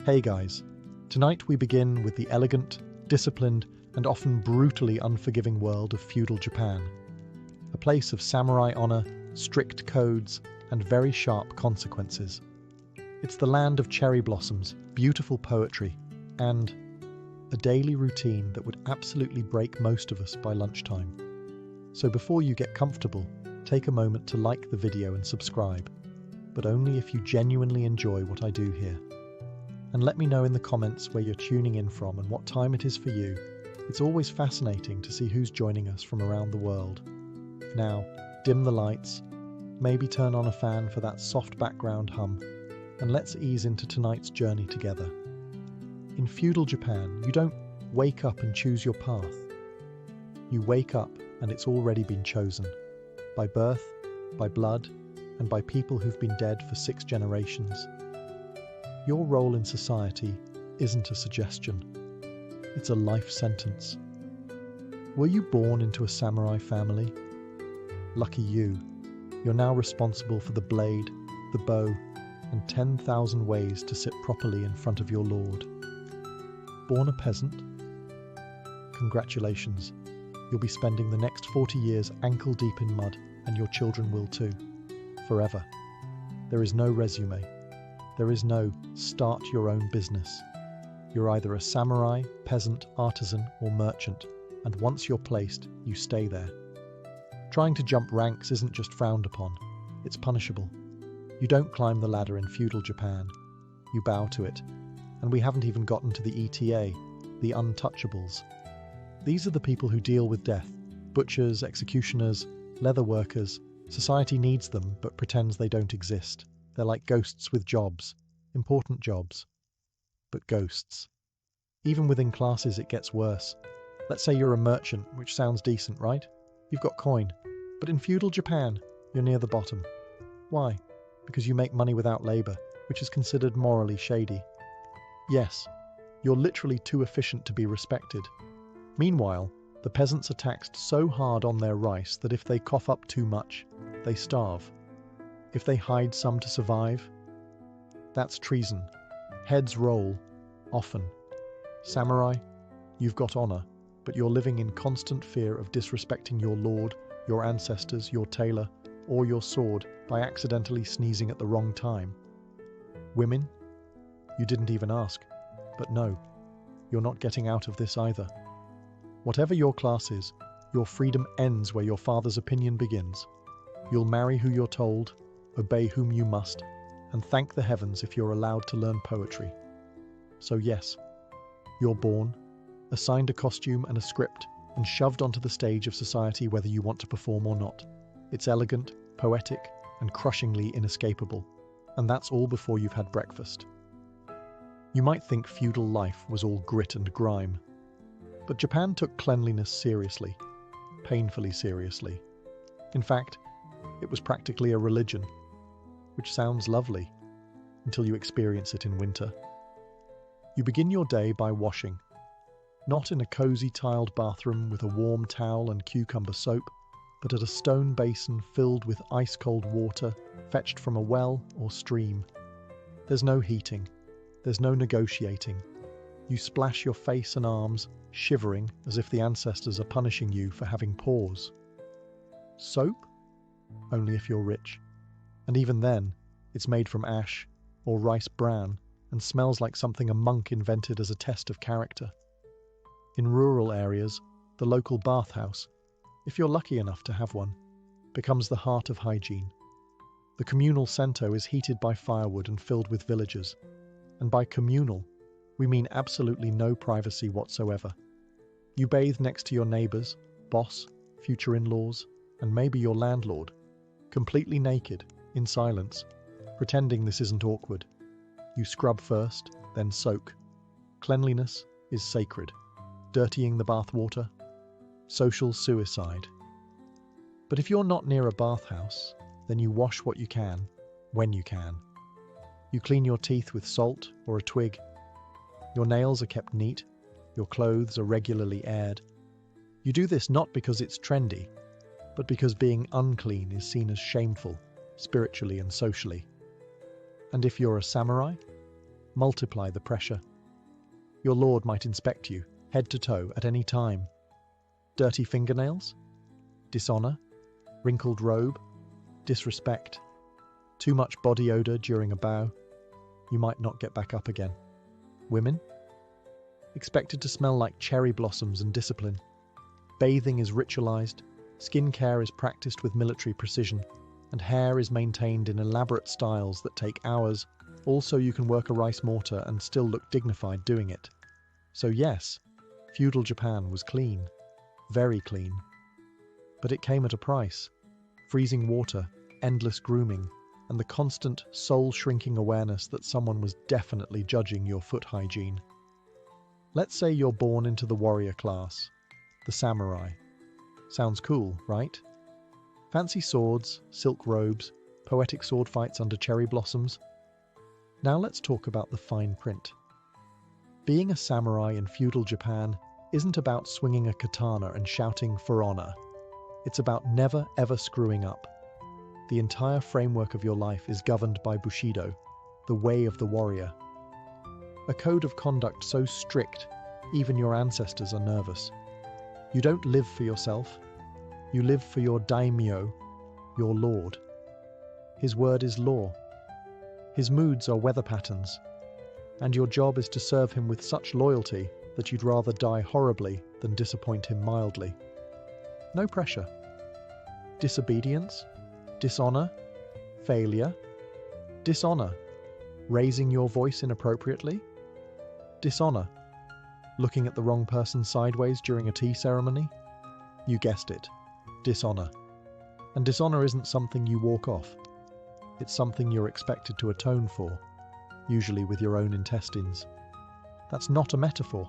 Hey guys, tonight we begin with the elegant, disciplined, and often brutally unforgiving world of feudal Japan, a place of samurai honor, strict codes, and very sharp consequences. It's the land of cherry blossoms, beautiful poetry, and a daily routine that would absolutely break most of us by lunchtime. So before you get comfortable, take a moment to like the video and subscribe, but only if you genuinely enjoy what I do here. And let me know in the comments where you're tuning in from and what time it is for you. It's always fascinating to see who's joining us from around the world. Now, dim the lights, maybe turn on a fan for that soft background hum, and let's ease into tonight's journey together. In feudal Japan, you don't wake up and choose your path. You wake up and it's already been chosen. By birth, by blood, and by people who've been dead for 6 generations. Your role in society isn't a suggestion. It's a life sentence. Were you born into a samurai family? Lucky you. You're now responsible for the blade, the bow, and 10,000 ways to sit properly in front of your lord. Born a peasant? Congratulations. You'll be spending the next 40 years ankle deep in mud, and your children will too. Forever. There is no resume. There is no start your own business. You're either a samurai, peasant, artisan, or merchant, and once you're placed, you stay there. Trying to jump ranks isn't just frowned upon, it's punishable. You don't climb the ladder in feudal Japan. You bow to it. And we haven't even gotten to the ETA, the untouchables. These are the people who deal with death. Butchers, executioners, leather workers. Society needs them, but pretends they don't exist. They're like ghosts with jobs, important jobs, but ghosts. Even within classes, it gets worse. Let's say you're a merchant, which sounds decent, right? You've got coin. But in feudal Japan, you're near the bottom. Why? Because you make money without labor, which is considered morally shady. Yes, you're literally too efficient to be respected. Meanwhile, the peasants are taxed so hard on their rice that if they cough up too much, they starve. If they hide some to survive, that's treason. Heads roll, often. Samurai, you've got honor, but you're living in constant fear of disrespecting your lord, your ancestors, your tailor, or your sword by accidentally sneezing at the wrong time. Women, you didn't even ask, but no, you're not getting out of this either. Whatever your class is, your freedom ends where your father's opinion begins. You'll marry who you're told, obey whom you must, and thank the heavens if you're allowed to learn poetry. So yes, you're born, assigned a costume and a script, and shoved onto the stage of society whether you want to perform or not. It's elegant, poetic, and crushingly inescapable. And that's all before you've had breakfast. You might think feudal life was all grit and grime. But Japan took cleanliness seriously, painfully seriously. In fact, it was practically a religion, which sounds lovely until you experience it in winter. You begin your day by washing, not in a cozy tiled bathroom with a warm towel and cucumber soap, but at a stone basin filled with ice-cold water fetched from a well or stream. There's no heating, there's no negotiating. You splash your face and arms, shivering as if the ancestors are punishing you for having pores. Soap? Only if you're rich. And even then, it's made from ash or rice bran and smells like something a monk invented as a test of character. In rural areas, the local bathhouse, if you're lucky enough to have one, becomes the heart of hygiene. The communal cento is heated by firewood and filled with villagers. And by communal, we mean absolutely no privacy whatsoever. You bathe next to your neighbours, boss, future in-laws, and maybe your landlord, completely naked, in silence, pretending this isn't awkward. You scrub first, then soak. Cleanliness is sacred. Dirtying the bathwater, social suicide. But if you're not near a bathhouse, then you wash what you can, when you can. You clean your teeth with salt or a twig. Your nails are kept neat. Your clothes are regularly aired. You do this not because it's trendy, but because being unclean is seen as shameful, spiritually and socially. And if you're a samurai, multiply the pressure. Your lord might inspect you, head to toe, at any time. Dirty fingernails? Dishonor? Wrinkled robe? Disrespect? Too much body odor during a bow? You might not get back up again. Women? Expected to smell like cherry blossoms and discipline. Bathing is ritualized, skin care is practiced with military precision, and hair is maintained in elaborate styles that take hours. Also, you can work a rice mortar and still look dignified doing it. So yes, feudal Japan was clean, very clean. But it came at a price. Freezing water, endless grooming, and the constant, soul-shrinking awareness that someone was definitely judging your foot hygiene. Let's say you're born into the warrior class, the samurai. Sounds cool, right? Fancy swords, silk robes, poetic sword fights under cherry blossoms. Now let's talk about the fine print. Being a samurai in feudal Japan isn't about swinging a katana and shouting for honor. It's about never ever screwing up. The entire framework of your life is governed by Bushido, the way of the warrior. A code of conduct so strict, even your ancestors are nervous. You don't live for yourself. You live for your daimyo, your lord. His word is law. His moods are weather patterns. And your job is to serve him with such loyalty that you'd rather die horribly than disappoint him mildly. No pressure. Disobedience? Dishonor? Failure? Dishonor? Raising your voice inappropriately? Dishonor? Looking at the wrong person sideways during a tea ceremony? You guessed it. Dishonor. And dishonor isn't something you walk off. It's something you're expected to atone for, usually with your own intestines. That's not a metaphor.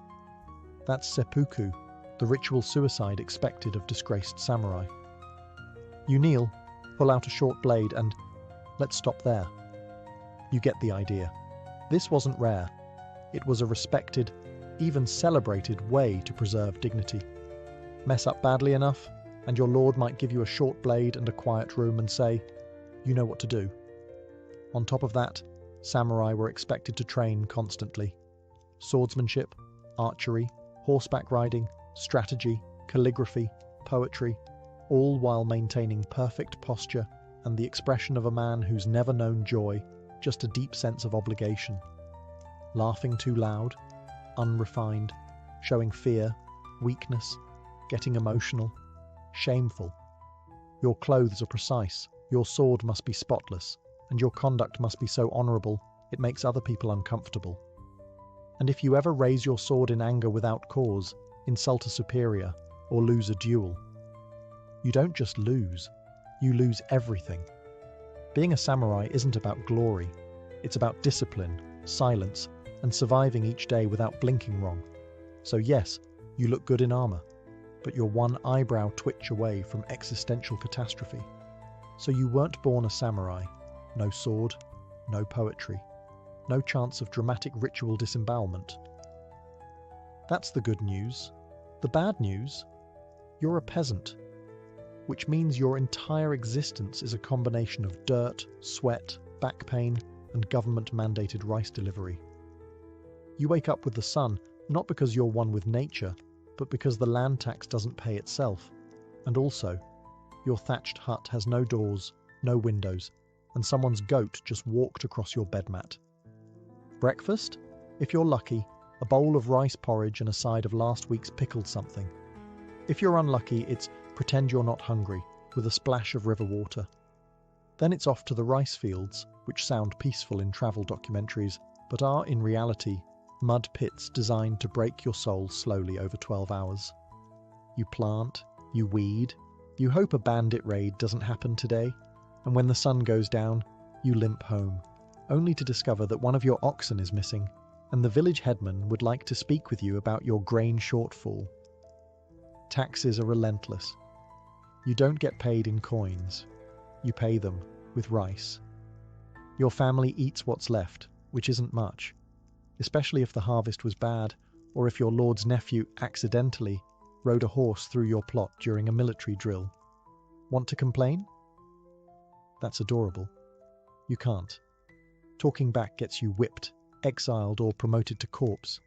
That's seppuku, the ritual suicide expected of disgraced samurai. You kneel, pull out a short blade, and let's stop there. You get the idea. This wasn't rare. It was a respected, even celebrated way to preserve dignity. Mess up badly enough, and your lord might give you a short blade and a quiet room and say, you know what to do. On top of that, samurai were expected to train constantly. Swordsmanship, archery, horseback riding, strategy, calligraphy, poetry, all while maintaining perfect posture and the expression of a man who's never known joy, just a deep sense of obligation. Laughing too loud, unrefined, showing fear, weakness, getting emotional, shameful. Your clothes are precise, your sword must be spotless, and your conduct must be so honourable it makes other people uncomfortable. And if you ever raise your sword in anger without cause, insult a superior, or lose a duel, you don't just lose, you lose everything. Being a samurai isn't about glory, it's about discipline, silence, and surviving each day without blinking wrong. So yes, you look good in armour, but you're one eyebrow twitch away from existential catastrophe. So you weren't born a samurai. No sword, no poetry, no chance of dramatic ritual disembowelment. That's the good news. The bad news? You're a peasant, which means your entire existence is a combination of dirt, sweat, back pain, and government-mandated rice delivery. You wake up with the sun, not because you're one with nature, but because the land tax doesn't pay itself. And also, your thatched hut has no doors, no windows, and someone's goat just walked across your bed mat. Breakfast? If you're lucky, a bowl of rice porridge and a side of last week's pickled something. If you're unlucky, it's pretend you're not hungry, with a splash of river water. Then it's off to the rice fields, which sound peaceful in travel documentaries, but are, in reality, mud pits designed to break your soul slowly over 12 hours. You plant, you weed, you hope a bandit raid doesn't happen today, and when the sun goes down, you limp home, only to discover that one of your oxen is missing, and the village headman would like to speak with you about your grain shortfall. Taxes are relentless. You don't get paid in coins. You pay them with rice. Your family eats what's left, which isn't much, especially if the harvest was bad, or if your lord's nephew accidentally rode a horse through your plot during a military drill. Want to complain? That's adorable. You can't. Talking back gets you whipped, exiled or promoted to corpse.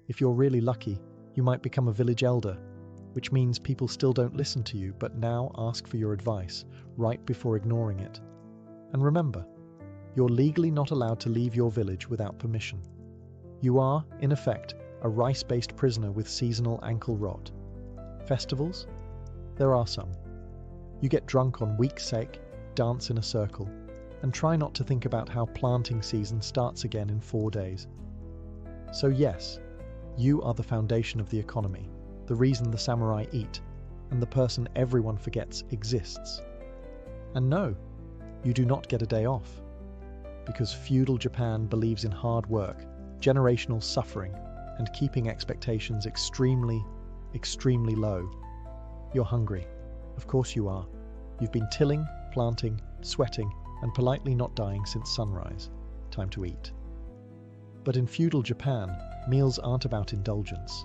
If you're really lucky, you might become a village elder, which means people still don't listen to you but now ask for your advice right before ignoring it. And remember, you're legally not allowed to leave your village without permission. You are, in effect, a rice-based prisoner with seasonal ankle rot. Festivals? There are some. You get drunk on week's sake, dance in a circle, and try not to think about how planting season starts again in 4 days. So yes, you are the foundation of the economy, the reason the samurai eat, and the person everyone forgets exists. And no, you do not get a day off. Because feudal Japan believes in hard work, generational suffering, and keeping expectations extremely, extremely low. You're hungry. Of course you are. You've been tilling, planting, sweating, and politely not dying since sunrise. Time to eat. But in feudal Japan, meals aren't about indulgence.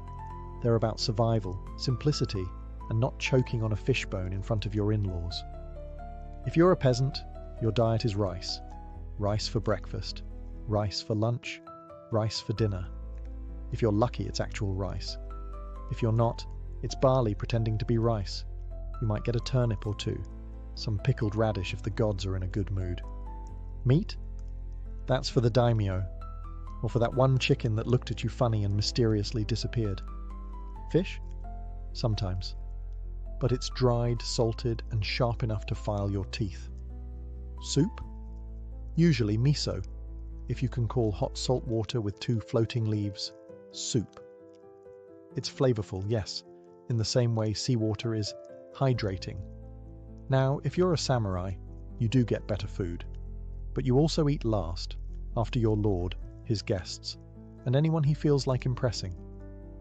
They're about survival, simplicity, and not choking on a fishbone in front of your in-laws. If you're a peasant, your diet is rice. Rice for breakfast, rice for lunch, rice for dinner. If you're lucky, it's actual rice. If you're not, it's barley pretending to be rice. You might get a turnip or two, some pickled radish if the gods are in a good mood. Meat? That's for the daimyo, or for that one chicken that looked at you funny and mysteriously disappeared. Fish? Sometimes. But it's dried, salted, and sharp enough to file your teeth. Soup? Usually miso, if you can call hot salt water with 2 floating leaves soup. It's flavorful, yes, in the same way seawater is hydrating. Now, if you're a samurai, you do get better food, but you also eat last, after your lord, his guests, and anyone he feels like impressing.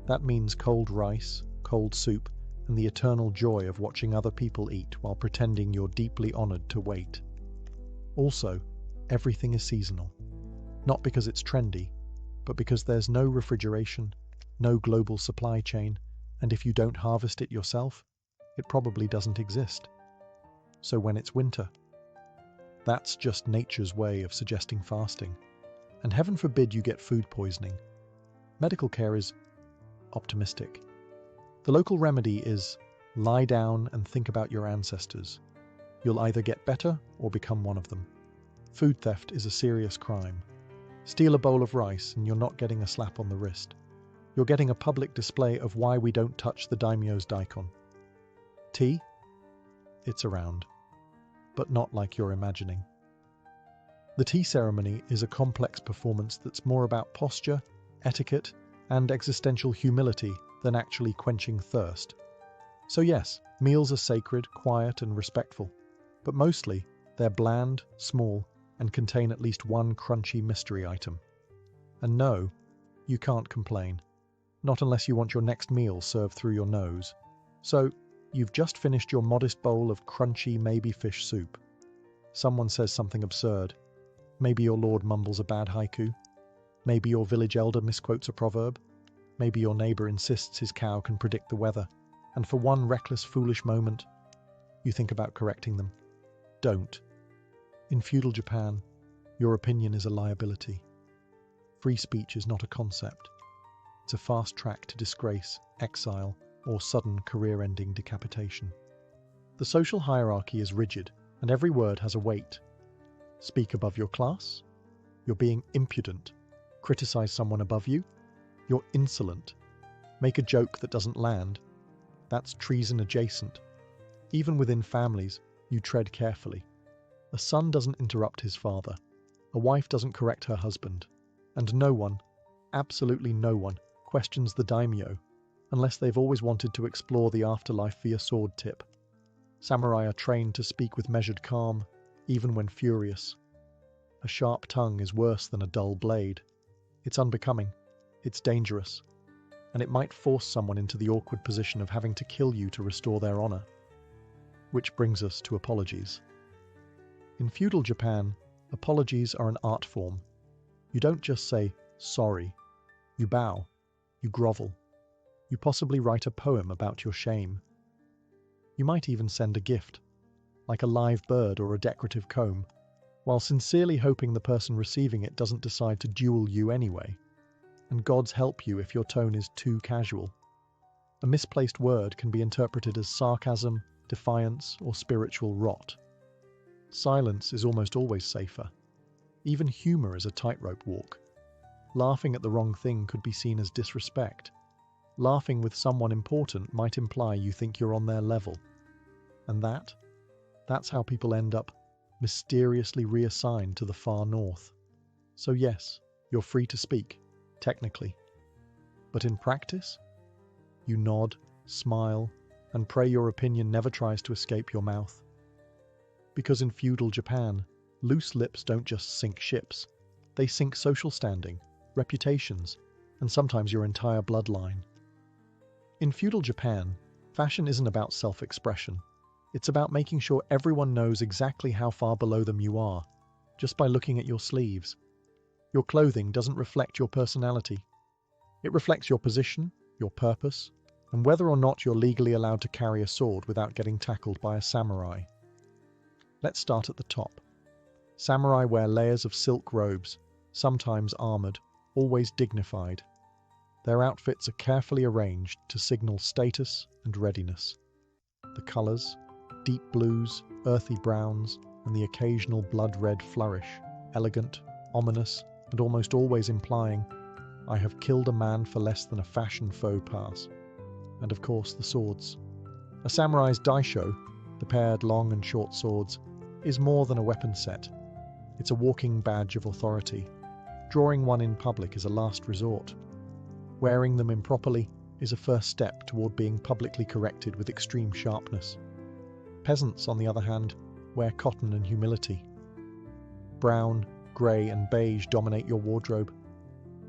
That means cold rice, cold soup, and the eternal joy of watching other people eat while pretending you're deeply honored to wait. Also, everything is seasonal. Not because it's trendy, but because there's no refrigeration, no global supply chain, and if you don't harvest it yourself, it probably doesn't exist. So when it's winter, that's just nature's way of suggesting fasting. And heaven forbid you get food poisoning. Medical care is optimistic. The local remedy is lie down and think about your ancestors. You'll either get better or become one of them. Food theft is a serious crime. Steal a bowl of rice and you're not getting a slap on the wrist. You're getting a public display of why we don't touch the daimyo's daikon. Tea? It's around, but not like you're imagining. The tea ceremony is a complex performance that's more about posture, etiquette, and existential humility than actually quenching thirst. So yes, meals are sacred, quiet, and respectful, but mostly they're bland, small, and contain at least one crunchy mystery item. And no, you can't complain. Not unless you want your next meal served through your nose. So, you've just finished your modest bowl of crunchy maybe fish soup. Someone says something absurd. Maybe your lord mumbles a bad haiku. Maybe your village elder misquotes a proverb. Maybe your neighbor insists his cow can predict the weather. And for one reckless, foolish moment, you think about correcting them. Don't. In feudal Japan, your opinion is a liability. Free speech is not a concept. It's a fast track to disgrace, exile, or sudden career-ending decapitation. The social hierarchy is rigid, and every word has a weight. Speak above your class? You're being impudent. Criticize someone above you? You're insolent. Make a joke that doesn't land? That's treason adjacent. Even within families, you tread carefully. A son doesn't interrupt his father. A wife doesn't correct her husband. And no one, absolutely no one, questions the daimyo, unless they've always wanted to explore the afterlife via sword tip. Samurai are trained to speak with measured calm, even when furious. A sharp tongue is worse than a dull blade. It's unbecoming, it's dangerous, and it might force someone into the awkward position of having to kill you to restore their honor. Which brings us to apologies. In feudal Japan, apologies are an art form. You don't just say, sorry. You bow. You grovel. You possibly write a poem about your shame. You might even send a gift, like a live bird or a decorative comb, while sincerely hoping the person receiving it doesn't decide to duel you anyway. And God's help you if your tone is too casual. A misplaced word can be interpreted as sarcasm, defiance, or spiritual rot. Silence is almost always safer. Even humour is a tightrope walk. Laughing at the wrong thing could be seen as disrespect. Laughing with someone important might imply you think you're on their level. And that's how people end up mysteriously reassigned to the far north. So yes, you're free to speak, technically. But in practice, you nod, smile, and pray your opinion never tries to escape your mouth. Because in feudal Japan, loose lips don't just sink ships. They sink social standing, reputations, and sometimes your entire bloodline. In feudal Japan, fashion isn't about self-expression. It's about making sure everyone knows exactly how far below them you are, just by looking at your sleeves. Your clothing doesn't reflect your personality. It reflects your position, your purpose, and whether or not you're legally allowed to carry a sword without getting tackled by a samurai. Let's start at the top. Samurai wear layers of silk robes, sometimes armoured, always dignified. Their outfits are carefully arranged to signal status and readiness. The colours, deep blues, earthy browns, and the occasional blood-red flourish, elegant, ominous, and almost always implying, "I have killed a man for less than a fashion faux pas." And of course the swords. A samurai's daisho, the paired long and short swords, is more than a weapon set. It's a walking badge of authority. Drawing one in public is a last resort. Wearing them improperly is a first step toward being publicly corrected with extreme sharpness. Peasants, on the other hand, wear cotton and humility. Brown, grey and beige dominate your wardrobe.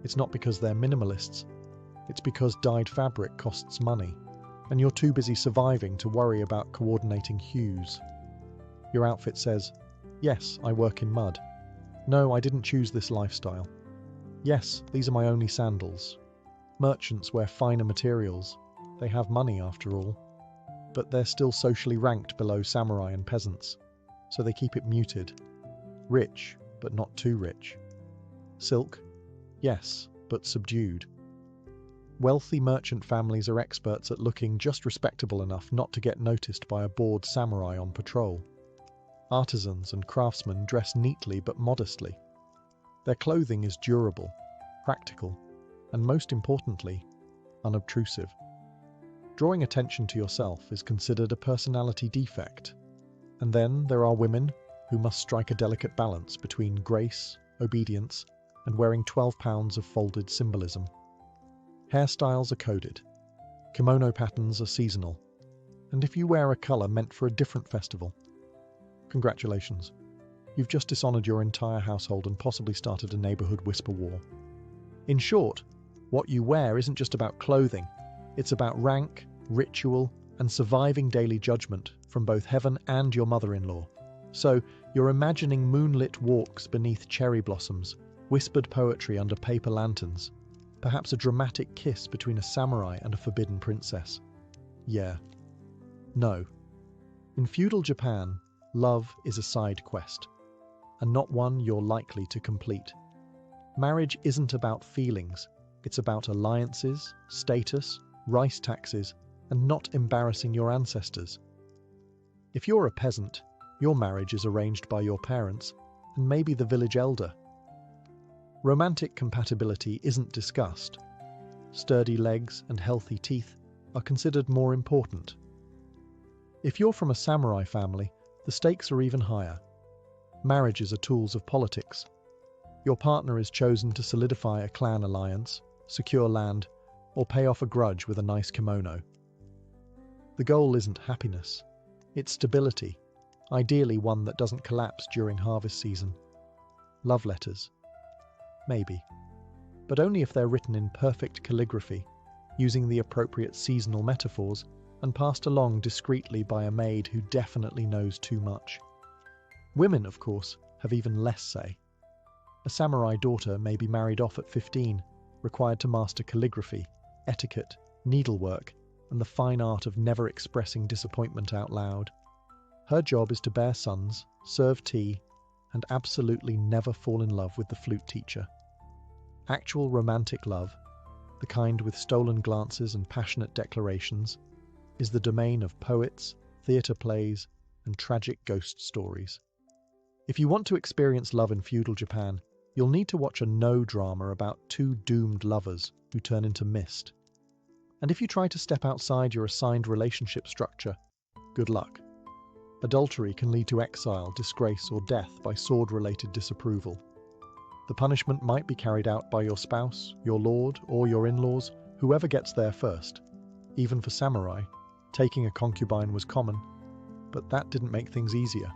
It's not because they're minimalists. It's because dyed fabric costs money, and you're too busy surviving to worry about coordinating hues. Your outfit says, "Yes, I work in mud. No, I didn't choose this lifestyle. Yes, these are my only sandals." Merchants wear finer materials. They have money after all. But they're still socially ranked below samurai and peasants, so they keep it muted. Rich, but not too rich. Silk? Yes, but subdued. Wealthy merchant families are experts at looking just respectable enough not to get noticed by a bored samurai on patrol. Artisans and craftsmen dress neatly but modestly. Their clothing is durable, practical, and most importantly, unobtrusive. Drawing attention to yourself is considered a personality defect. And then there are women who must strike a delicate balance between grace, obedience, and wearing 12 pounds of folded symbolism. Hairstyles are coded. Kimono patterns are seasonal. And if you wear a colour meant for a different festival, congratulations. You've just dishonoured your entire household and possibly started a neighbourhood whisper war. In short, what you wear isn't just about clothing. It's about rank, ritual, and surviving daily judgment from both heaven and your mother-in-law. So, you're imagining moonlit walks beneath cherry blossoms, whispered poetry under paper lanterns, perhaps a dramatic kiss between a samurai and a forbidden princess. Yeah. No. In feudal Japan, love is a side quest, and not one you're likely to complete. Marriage isn't about feelings. It's about alliances, status, rice taxes, and not embarrassing your ancestors. If you're a peasant, your marriage is arranged by your parents and maybe the village elder. Romantic compatibility isn't discussed. Sturdy legs and healthy teeth are considered more important. If you're from a samurai family, the stakes are even higher. Marriages are tools of politics. Your partner is chosen to solidify a clan alliance, secure land, or pay off a grudge with a nice kimono. The goal isn't happiness. It's stability, ideally one that doesn't collapse during harvest season. Love letters. Maybe. But only if they're written in perfect calligraphy, using the appropriate seasonal metaphors, and passed along discreetly by a maid who definitely knows too much. Women, of course, have even less say. A samurai daughter may be married off at 15, required to master calligraphy, etiquette, needlework, and the fine art of never expressing disappointment out loud. Her job is to bear sons, serve tea, and absolutely never fall in love with the flute teacher. Actual romantic love, the kind with stolen glances and passionate declarations, is the domain of poets, theatre plays, and tragic ghost stories. If you want to experience love in feudal Japan, you'll need to watch a no-drama about two doomed lovers who turn into mist. And if you try to step outside your assigned relationship structure, good luck. Adultery can lead to exile, disgrace, or death by sword-related disapproval. The punishment might be carried out by your spouse, your lord, or your in-laws, whoever gets there first. Even for samurai, taking a concubine was common, but that didn't make things easier.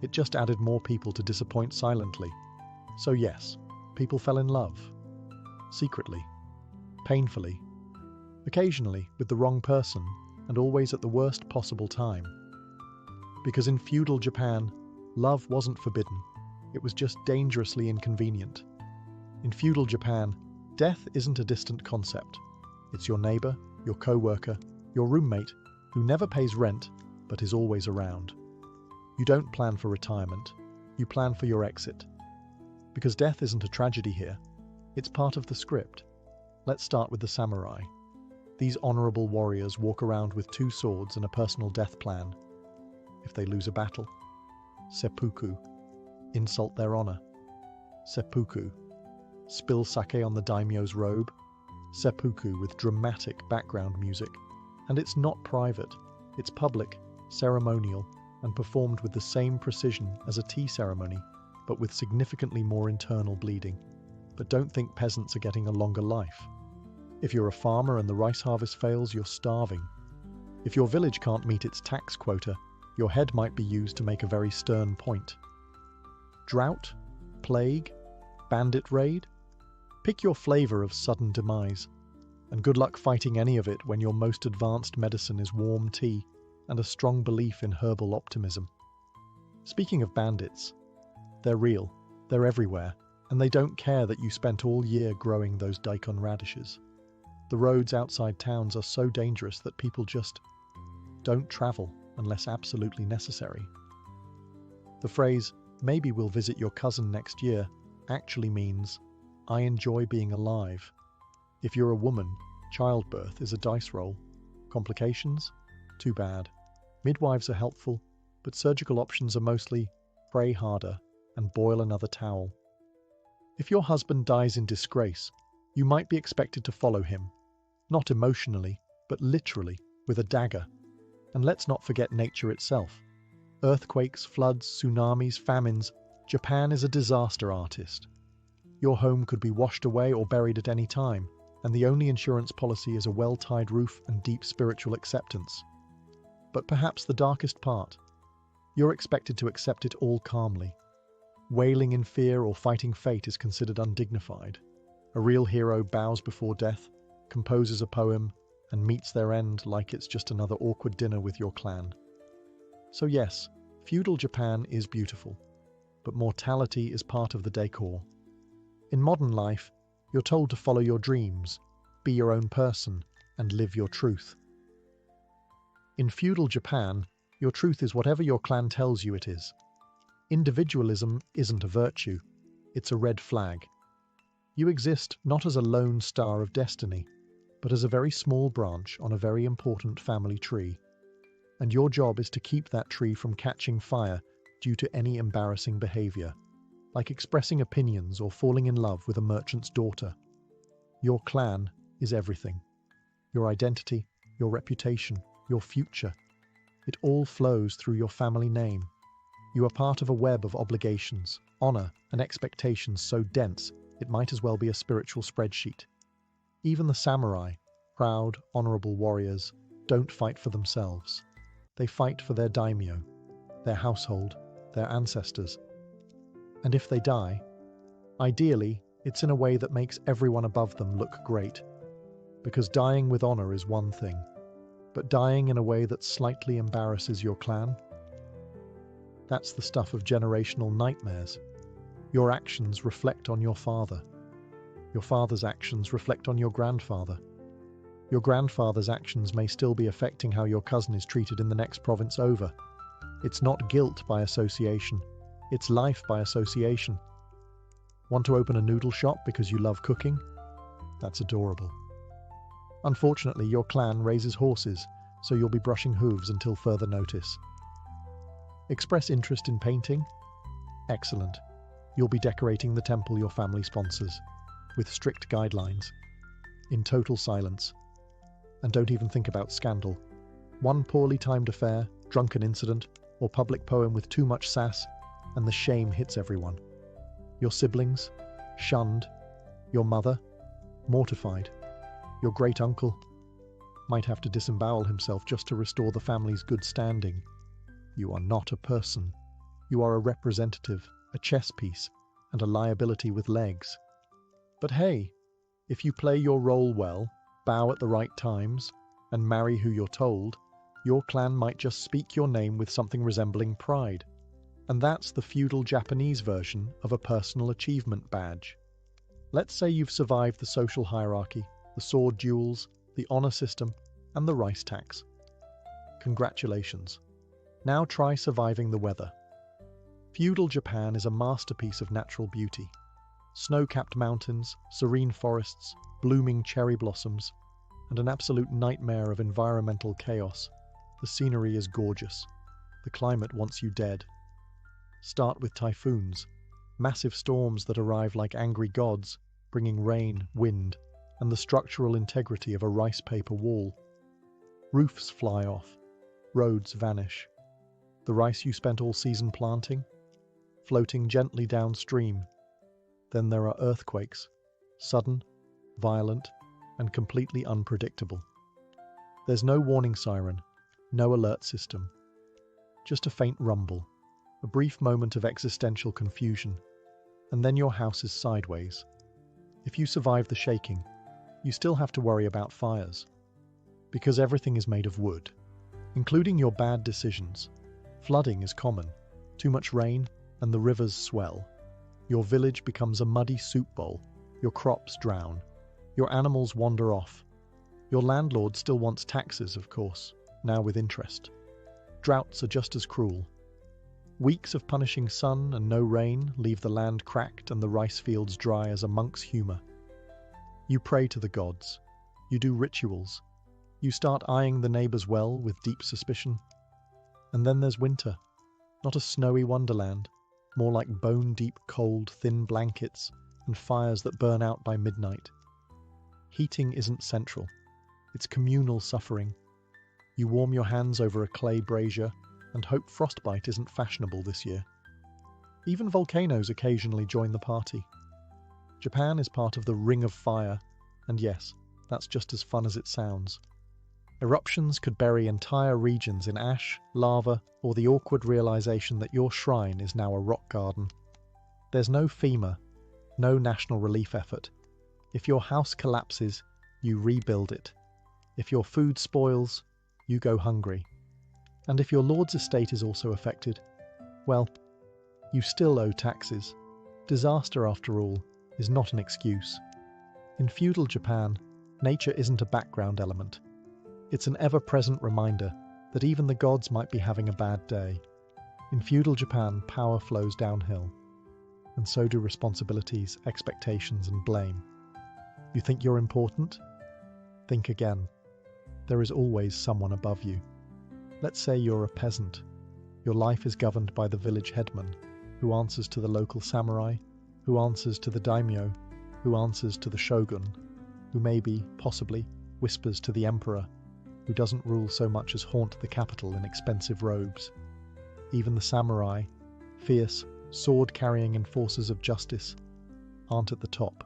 It just added more people to disappoint silently. So yes, people fell in love. Secretly. Painfully. Occasionally with the wrong person, and always at the worst possible time. Because in feudal Japan, love wasn't forbidden. It was just dangerously inconvenient. In feudal Japan, death isn't a distant concept. It's your neighbor, your co-worker, your roommate, who never pays rent, but is always around. You don't plan for retirement. You plan for your exit. Because death isn't a tragedy here. It's part of the script. Let's start with the samurai. These honorable warriors walk around with two swords and a personal death plan. If they lose a battle, seppuku, insult their honor. Seppuku, spill sake on the daimyo's robe. Seppuku with dramatic background music. And it's not private, it's public, ceremonial, and performed with the same precision as a tea ceremony, but with significantly more internal bleeding. But don't think peasants are getting a longer life. If you're a farmer and the rice harvest fails, you're starving. If your village can't meet its tax quota, your head might be used to make a very stern point. Drought? Plague? Bandit raid? Pick your flavor of sudden demise. And good luck fighting any of it when your most advanced medicine is warm tea and a strong belief in herbal optimism. Speaking of bandits, they're real, they're everywhere, and they don't care that you spent all year growing those daikon radishes. The roads outside towns are so dangerous that people just don't travel unless absolutely necessary. The phrase, "maybe we'll visit your cousin next year," actually means, "I enjoy being alive." If you're a woman, childbirth is a dice roll. Complications? Too bad. Midwives are helpful, but surgical options are mostly pray harder and boil another towel. If your husband dies in disgrace, you might be expected to follow him. Not emotionally, but literally, with a dagger. And let's not forget nature itself. Earthquakes, floods, tsunamis, famines. Japan is a disaster artist. Your home could be washed away or buried at any time, and the only insurance policy is a well-tied roof and deep spiritual acceptance. But perhaps the darkest part, you're expected to accept it all calmly. Wailing in fear or fighting fate is considered undignified. A real hero bows before death, composes a poem, and meets their end like it's just another awkward dinner with your clan. So yes, feudal Japan is beautiful, but mortality is part of the decor. In modern life, you're told to follow your dreams, be your own person, and live your truth. In feudal Japan, your truth is whatever your clan tells you it is. Individualism isn't a virtue, it's a red flag. You exist not as a lone star of destiny, but as a very small branch on a very important family tree. And your job is to keep that tree from catching fire due to any embarrassing behavior, like expressing opinions or falling in love with a merchant's daughter. Your clan is everything. Your identity, your reputation, your future. It all flows through your family name. You are part of a web of obligations, honor, and expectations so dense it might as well be a spiritual spreadsheet. Even the samurai, proud, honorable warriors, don't fight for themselves. They fight for their daimyo, their household, their ancestors. And if they die, ideally, it's in a way that makes everyone above them look great. Because dying with honor is one thing, but dying in a way that slightly embarrasses your clan? That's the stuff of generational nightmares. Your actions reflect on your father. Your father's actions reflect on your grandfather. Your grandfather's actions may still be affecting how your cousin is treated in the next province over. It's not guilt by association. It's life by association. Want to open a noodle shop because you love cooking? That's adorable. Unfortunately, your clan raises horses, so you'll be brushing hooves until further notice. Express interest in painting? Excellent. You'll be decorating the temple your family sponsors, with strict guidelines, in total silence. And don't even think about scandal. One poorly timed affair, drunken incident, or public poem with too much sass, and the shame hits everyone. Your siblings, shunned. Your mother, mortified. Your great-uncle might have to disembowel himself just to restore the family's good standing. You are not a person. You are a representative, a chess piece, and a liability with legs. But hey, if you play your role well, bow at the right times, and marry who you're told, your clan might just speak your name with something resembling pride. And that's the feudal Japanese version of a personal achievement badge. Let's say you've survived the social hierarchy, the sword duels, the honor system, and the rice tax. Congratulations. Now try surviving the weather. Feudal Japan is a masterpiece of natural beauty. Snow-capped mountains, serene forests, blooming cherry blossoms, and an absolute nightmare of environmental chaos. The scenery is gorgeous. The climate wants you dead. Start with typhoons, massive storms that arrive like angry gods, bringing rain, wind, and the structural integrity of a rice paper wall. Roofs fly off, roads vanish. The rice you spent all season planting, floating gently downstream. Then there are earthquakes, sudden, violent, and completely unpredictable. There's no warning siren, no alert system, just a faint rumble, a brief moment of existential confusion, and then your house is sideways. If you survive the shaking, you still have to worry about fires, because everything is made of wood, including your bad decisions. Flooding is common, too much rain, and the rivers swell. Your village becomes a muddy soup bowl, your crops drown, your animals wander off. Your landlord still wants taxes, of course, now with interest. Droughts are just as cruel. Weeks of punishing sun and no rain leave the land cracked and the rice fields dry as a monk's humour. You pray to the gods. You do rituals. You start eyeing the neighbour's well with deep suspicion. And then there's winter. Not a snowy wonderland, more like bone-deep cold, thin blankets and fires that burn out by midnight. Heating isn't central. It's communal suffering. You warm your hands over a clay brazier and hope frostbite isn't fashionable this year. Even volcanoes occasionally join the party. Japan is part of the Ring of Fire, and yes, that's just as fun as it sounds. Eruptions could bury entire regions in ash, lava, or the awkward realization that your shrine is now a rock garden. There's no FEMA, no national relief effort. If your house collapses, you rebuild it. If your food spoils, you go hungry. And if your lord's estate is also affected, well, you still owe taxes. Disaster, after all, is not an excuse. In feudal Japan, nature isn't a background element. It's an ever-present reminder that even the gods might be having a bad day. In feudal Japan, power flows downhill, and so do responsibilities, expectations, and blame. You think you're important? Think again. There is always someone above you. Let's say you're a peasant. Your life is governed by the village headman, who answers to the local samurai, who answers to the daimyo, who answers to the shogun, who maybe, possibly, whispers to the emperor, who doesn't rule so much as haunt the capital in expensive robes. Even the samurai, fierce, sword-carrying enforcers of justice, aren't at the top.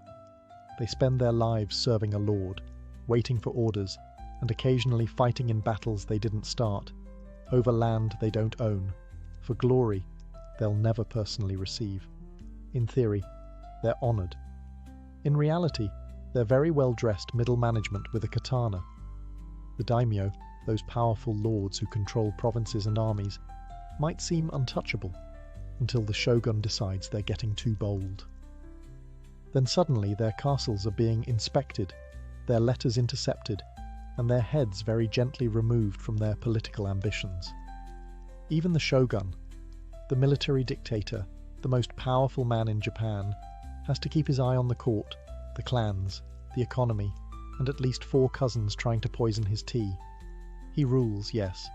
They spend their lives serving a lord, waiting for orders, and occasionally fighting in battles they didn't start, over land they don't own, for glory they'll never personally receive. In theory, they're honoured. In reality, they're very well-dressed middle management with a katana. The daimyo, those powerful lords who control provinces and armies, might seem untouchable until the shogun decides they're getting too bold. Then suddenly their castles are being inspected, their letters intercepted, and their heads very gently removed from their political ambitions. Even the shogun, The military dictator, the most powerful man in Japan, has to keep his eye on the court, the clans, the economy, and at least 4 cousins trying to poison his tea. He rules, yes,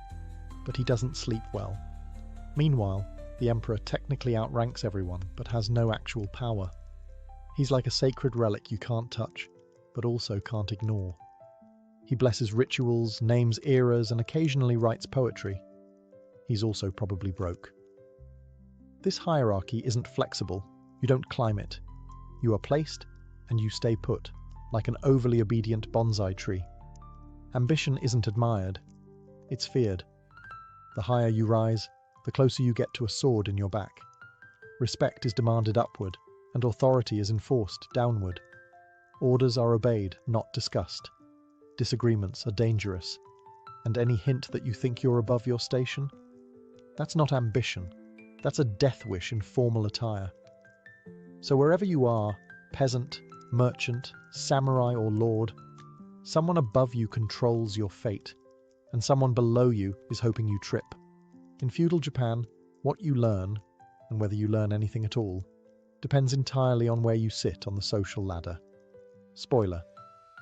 but he doesn't sleep well. Meanwhile, the emperor technically outranks everyone, but has no actual power. He's like a sacred relic you can't touch, but also can't ignore. He blesses rituals, names eras, and occasionally writes poetry. He's also probably broke. This hierarchy isn't flexible. You don't climb it. You are placed, and you stay put, like an overly obedient bonsai tree. Ambition isn't admired. It's feared. The higher you rise, the closer you get to a sword in your back. Respect is demanded upward, and authority is enforced downward. Orders are obeyed, not discussed. Disagreements are dangerous. And any hint that you think you're above your station? That's not ambition. That's a death wish in formal attire. So wherever you are, peasant, merchant, samurai or lord, someone above you controls your fate, and someone below you is hoping you trip. In feudal Japan, what you learn, and whether you learn anything at all, depends entirely on where you sit on the social ladder. Spoiler: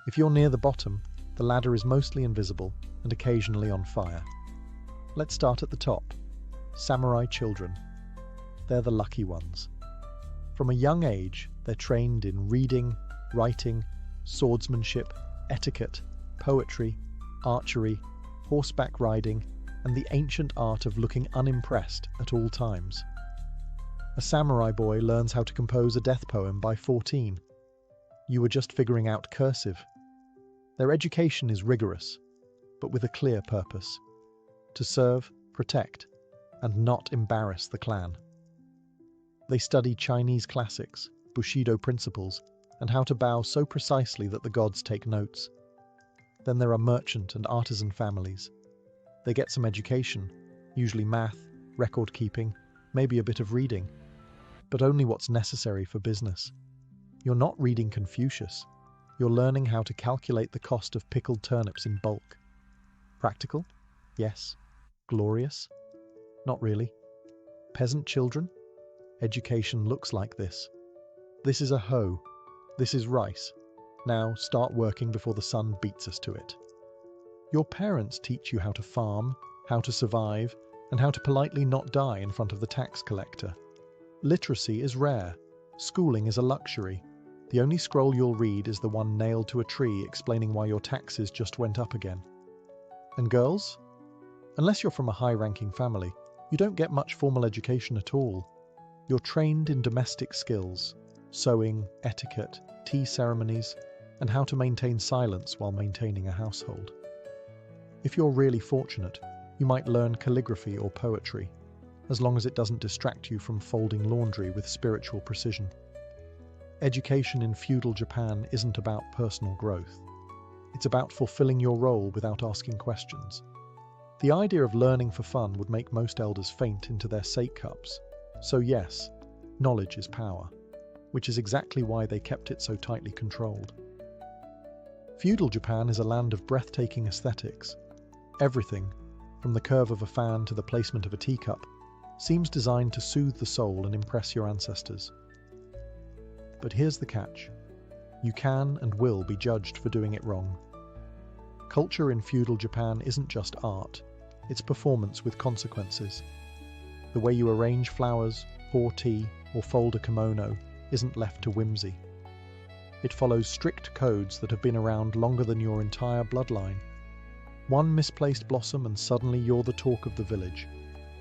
if you're near the bottom, the ladder is mostly invisible and occasionally on fire. Let's start at the top. Samurai children. They're the lucky ones. From a young age, they're trained in reading, writing, swordsmanship, etiquette, poetry, archery, horseback riding, and the ancient art of looking unimpressed at all times. A samurai boy learns how to compose a death poem by 14. You were just figuring out cursive. Their education is rigorous, but with a clear purpose: to serve, protect, and not embarrass the clan. They study Chinese classics, Bushido principles, and how to bow so precisely that the gods take notes. Then there are merchant and artisan families. They get some education, usually math, record keeping, maybe a bit of reading, but only what's necessary for business. You're not reading Confucius. You're learning how to calculate the cost of pickled turnips in bulk. Practical? Yes. Glorious? Not really. Peasant children? Education looks like this. This is a hoe. This is rice. Now start working before the sun beats us to it. Your parents teach you how to farm, how to survive, and how to politely not die in front of the tax collector. Literacy is rare. Schooling is a luxury. The only scroll you'll read is the one nailed to a tree explaining why your taxes just went up again. And girls? Unless you're from a high-ranking family, you don't get much formal education at all. You're trained in domestic skills, sewing, etiquette, tea ceremonies, and how to maintain silence while maintaining a household. If you're really fortunate, you might learn calligraphy or poetry, as long as it doesn't distract you from folding laundry with spiritual precision. Education in feudal Japan isn't about personal growth. It's about fulfilling your role without asking questions. The idea of learning for fun would make most elders faint into their sake cups. So yes, knowledge is power, which is exactly why they kept it so tightly controlled. Feudal Japan is a land of breathtaking aesthetics. Everything, from the curve of a fan to the placement of a teacup, seems designed to soothe the soul and impress your ancestors. But here's the catch. You can and will be judged for doing it wrong. Culture in feudal Japan isn't just art, it's performance with consequences. The way you arrange flowers, pour tea, or fold a kimono isn't left to whimsy. It follows strict codes that have been around longer than your entire bloodline. One misplaced blossom and suddenly you're the talk of the village,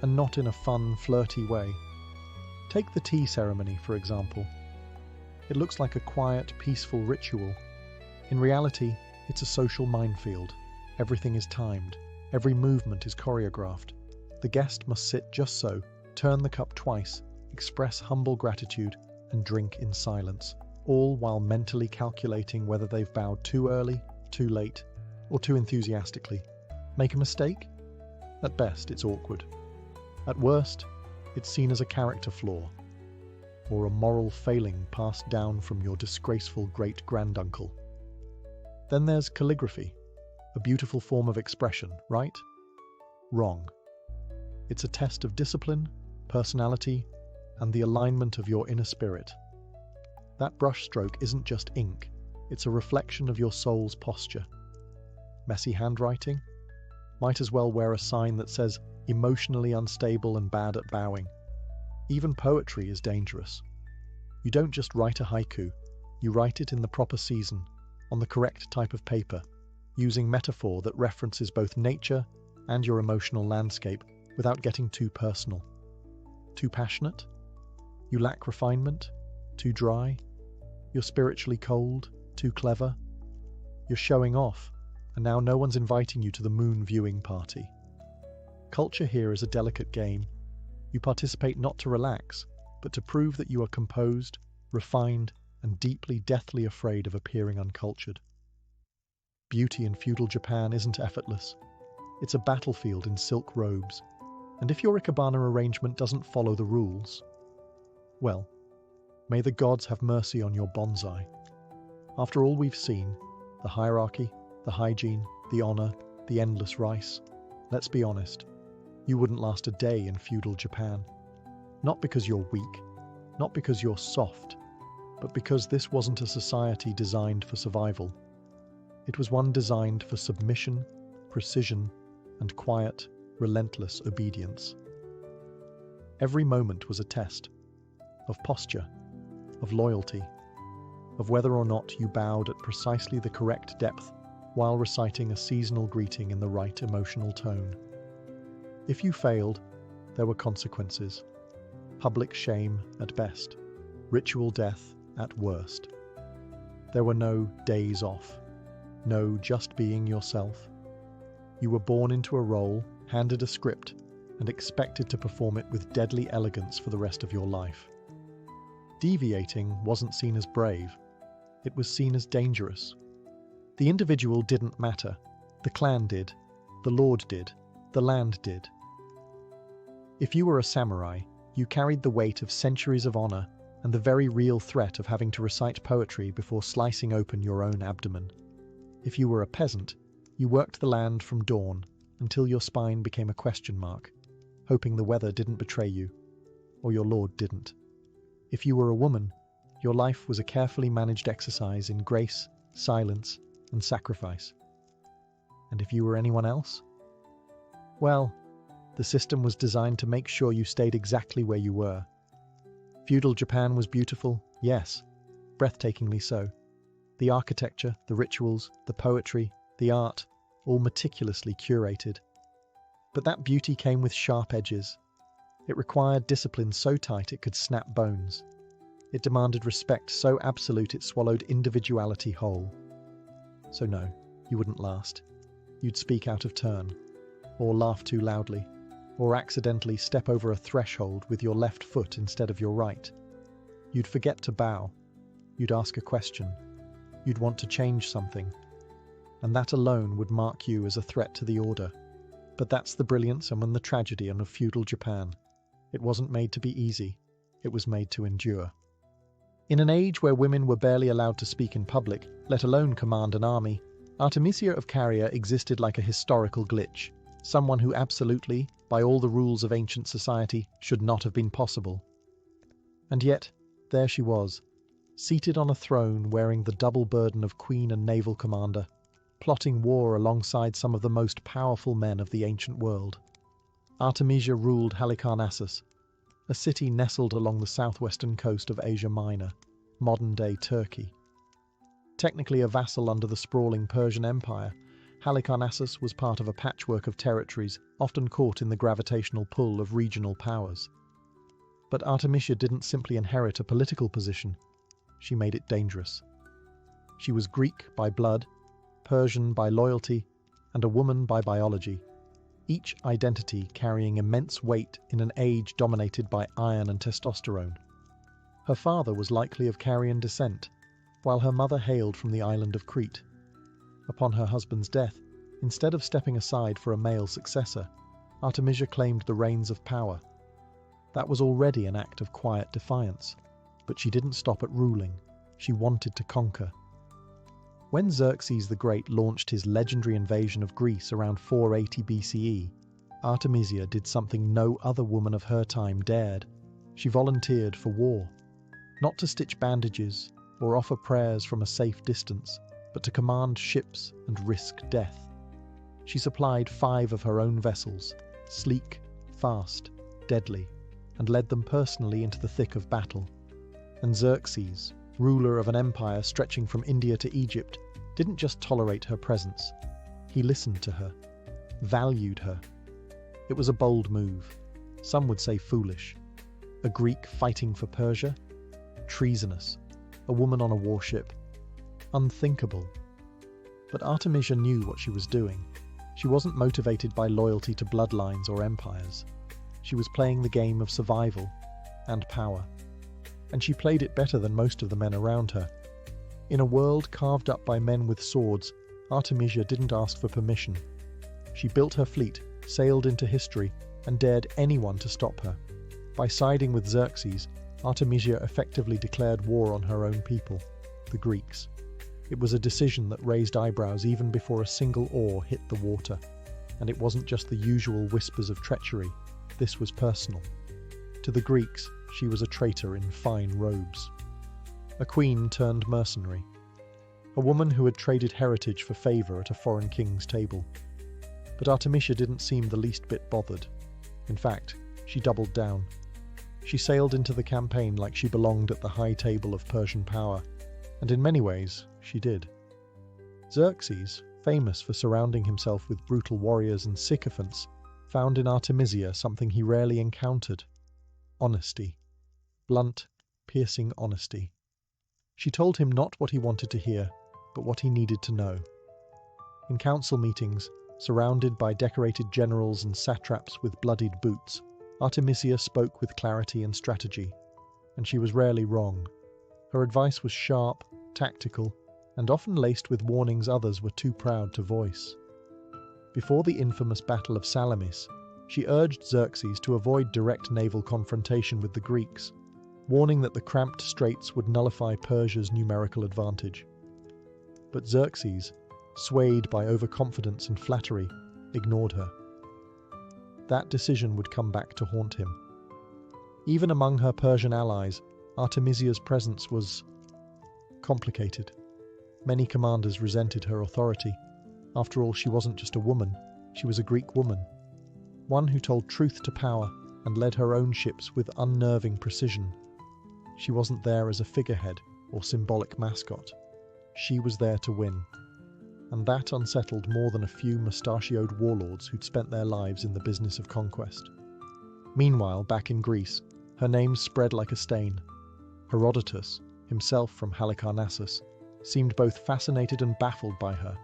and not in a fun, flirty way. Take the tea ceremony, for example. It looks like a quiet, peaceful ritual. In reality, it's a social minefield. Everything is timed. Every movement is choreographed. The guest must sit just so, turn the cup twice, express humble gratitude, and drink in silence, all while mentally calculating whether they've bowed too early, too late, or too enthusiastically. Make a mistake? At best, it's awkward. At worst, it's seen as a character flaw, or a moral failing passed down from your disgraceful great-granduncle. Then there's calligraphy, a beautiful form of expression, right? Wrong. It's a test of discipline, personality, and the alignment of your inner spirit. That brushstroke isn't just ink, it's a reflection of your soul's posture. Messy handwriting? Might as well wear a sign that says emotionally unstable and bad at bowing. Even poetry is dangerous. You don't just write a haiku, you write it in the proper season, on the correct type of paper, using metaphor that references both nature and your emotional landscape without getting too personal. Too passionate? You lack refinement? Too dry? You're spiritually cold? Too clever? You're showing off, and now no one's inviting you to the moon viewing party. Culture here is a delicate game. You participate not to relax, but to prove that you are composed, refined, and deeply, deathly afraid of appearing uncultured. Beauty in feudal Japan isn't effortless. It's a battlefield in silk robes, and if your ikebana arrangement doesn't follow the rules, well, may the gods have mercy on your bonsai. After all we've seen, the hierarchy, the hygiene, the honor, the endless rice, let's be honest, you wouldn't last a day in feudal Japan. Not because you're weak, not because you're soft, but because this wasn't a society designed for survival. It was one designed for submission, precision, and quiet, relentless obedience. Every moment was a test of posture, of loyalty, of whether or not you bowed at precisely the correct depth while reciting a seasonal greeting in the right emotional tone. If you failed, there were consequences. Public shame at best, ritual death at worst. There were no days off, no just being yourself. You were born into a role, handed a script, and expected to perform it with deadly elegance for the rest of your life. Deviating wasn't seen as brave, it was seen as dangerous. The individual didn't matter. The clan did, the lord did, the land did. If you were a samurai, you carried the weight of centuries of honor and the very real threat of having to recite poetry before slicing open your own abdomen. If you were a peasant, you worked the land from dawn until your spine became a question mark, hoping the weather didn't betray you, or your lord didn't. If you were a woman, your life was a carefully managed exercise in grace, silence, and sacrifice. And if you were anyone else? Well, the system was designed to make sure you stayed exactly where you were. Feudal Japan was beautiful, yes, breathtakingly so. The architecture, the rituals, the poetry, the art, all meticulously curated. But that beauty came with sharp edges. It required discipline so tight it could snap bones. It demanded respect so absolute it swallowed individuality whole. So no, you wouldn't last. You'd speak out of turn, or laugh too loudly, or accidentally step over a threshold with your left foot instead of your right. You'd forget to bow. You'd ask a question. You'd want to change something. And that alone would mark you as a threat to the order. But that's the brilliance and the tragedy of feudal Japan. It wasn't made to be easy. It was made to endure. In an age where women were barely allowed to speak in public, let alone command an army, Artemisia of Caria existed like a historical glitch, someone who absolutely, by all the rules of ancient society, should not have been possible. And yet, there she was, seated on a throne wearing the double burden of queen and naval commander, plotting war alongside some of the most powerful men of the ancient world. Artemisia ruled Halicarnassus, a city nestled along the southwestern coast of Asia Minor, modern-day Turkey. Technically a vassal under the sprawling Persian Empire, Halicarnassus was part of a patchwork of territories often caught in the gravitational pull of regional powers. But Artemisia didn't simply inherit a political position, she made it dangerous. She was Greek by blood, Persian by loyalty, and a woman by biology, each identity carrying immense weight in an age dominated by iron and testosterone. Her father was likely of Carian descent, while her mother hailed from the island of Crete. Upon her husband's death, instead of stepping aside for a male successor, Artemisia claimed the reins of power. That was already an act of quiet defiance, but she didn't stop at ruling. She wanted to conquer. When Xerxes the Great launched his legendary invasion of Greece around 480 BCE, Artemisia did something no other woman of her time dared. She volunteered for war, not to stitch bandages or offer prayers from a safe distance, but to command ships and risk death. She supplied 5 of her own vessels, sleek, fast, deadly, and led them personally into the thick of battle. And Xerxes, ruler of an empire stretching from India to Egypt, didn't just tolerate her presence. He listened to her, valued her. It was a bold move. Some would say foolish. A Greek fighting for Persia? Treasonous. A woman on a warship? Unthinkable. But Artemisia knew what she was doing. She wasn't motivated by loyalty to bloodlines or empires. She was playing the game of survival and power. And she played it better than most of the men around her. In a world carved up by men with swords, Artemisia didn't ask for permission. She built her fleet, sailed into history, and dared anyone to stop her. By siding with Xerxes, Artemisia effectively declared war on her own people, the Greeks. It was a decision that raised eyebrows even before a single oar hit the water. And it wasn't just the usual whispers of treachery. This was personal. To the Greeks, she was a traitor in fine robes. A queen turned mercenary. A woman who had traded heritage for favour at a foreign king's table. But Artemisia didn't seem the least bit bothered. In fact, she doubled down. She sailed into the campaign like she belonged at the high table of Persian power, and in many ways, she did. Xerxes, famous for surrounding himself with brutal warriors and sycophants, found in Artemisia something he rarely encountered: honesty. Blunt, piercing honesty. She told him not what he wanted to hear, but what he needed to know. In council meetings, surrounded by decorated generals and satraps with bloodied boots, Artemisia spoke with clarity and strategy, and she was rarely wrong. Her advice was sharp, tactical, and often laced with warnings others were too proud to voice. Before the infamous Battle of Salamis, she urged Xerxes to avoid direct naval confrontation with the Greeks, warning that the cramped straits would nullify Persia's numerical advantage. But Xerxes, swayed by overconfidence and flattery, ignored her. That decision would come back to haunt him. Even among her Persian allies, Artemisia's presence was complicated. Many commanders resented her authority. After all, she wasn't just a woman, she was a Greek woman. One who told truth to power and led her own ships with unnerving precision. She wasn't there as a figurehead or symbolic mascot. She was there to win. And that unsettled more than a few mustachioed warlords who'd spent their lives in the business of conquest. Meanwhile, back in Greece, her name spread like a stain. Herodotus, himself from Halicarnassus, seemed both fascinated and baffled by her.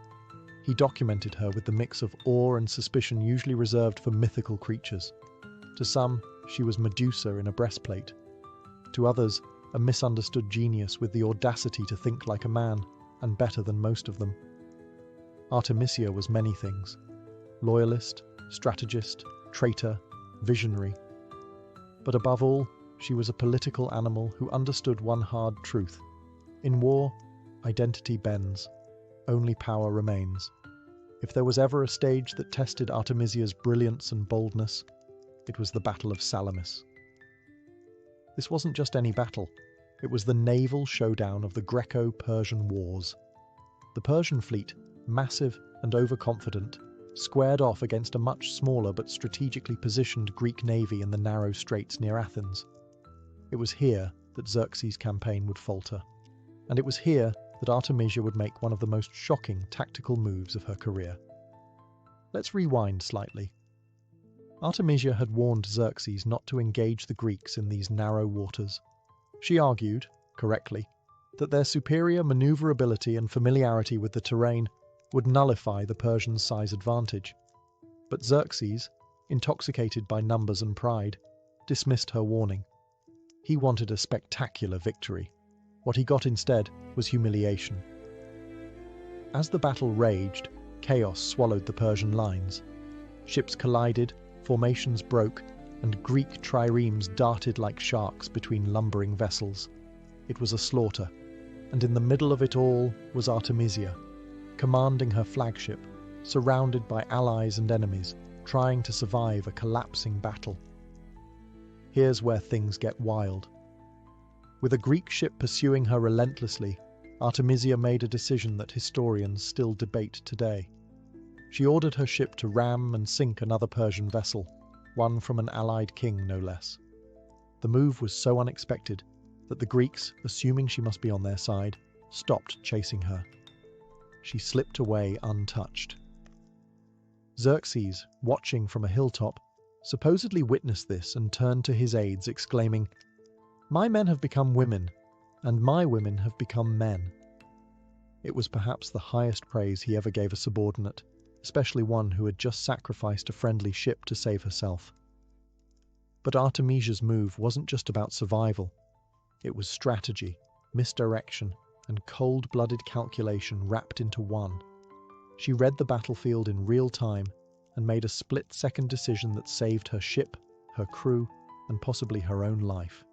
He documented her with the mix of awe and suspicion usually reserved for mythical creatures. To some, she was Medusa in a breastplate. To others, a misunderstood genius with the audacity to think like a man, and better than most of them. Artemisia was many things: loyalist, strategist, traitor, visionary. But above all, she was a political animal who understood one hard truth. In war, identity bends. Only power remains. If there was ever a stage that tested Artemisia's brilliance and boldness, it was the Battle of Salamis. This wasn't just any battle. It was the naval showdown of the Greco-Persian Wars. The Persian fleet, massive and overconfident, squared off against a much smaller but strategically positioned Greek navy in the narrow straits near Athens. It was here that Xerxes' campaign would falter, and it was here that Artemisia would make one of the most shocking tactical moves of her career. Let's rewind slightly. Artemisia had warned Xerxes not to engage the Greeks in these narrow waters. She argued, correctly, that their superior maneuverability and familiarity with the terrain would nullify the Persians' size advantage. But Xerxes, intoxicated by numbers and pride, dismissed her warning. He wanted a spectacular victory. What he got instead was humiliation. As the battle raged, chaos swallowed the Persian lines. Ships collided, formations broke, and Greek triremes darted like sharks between lumbering vessels. It was a slaughter, and in the middle of it all was Artemisia, commanding her flagship, surrounded by allies and enemies, trying to survive a collapsing battle. Here's where things get wild. With a Greek ship pursuing her relentlessly, Artemisia made a decision that historians still debate today. She ordered her ship to ram and sink another Persian vessel, one from an allied king no less. The move was so unexpected that the Greeks, assuming she must be on their side, stopped chasing her. She slipped away untouched. Xerxes, watching from a hilltop, supposedly witnessed this and turned to his aides, exclaiming, "My men have become women, and my women have become men." It was perhaps the highest praise he ever gave a subordinate, especially one who had just sacrificed a friendly ship to save herself. But Artemisia's move wasn't just about survival. It was strategy, misdirection, and cold-blooded calculation wrapped into one. She read the battlefield in real time and made a split-second decision that saved her ship, her crew, and possibly her own life.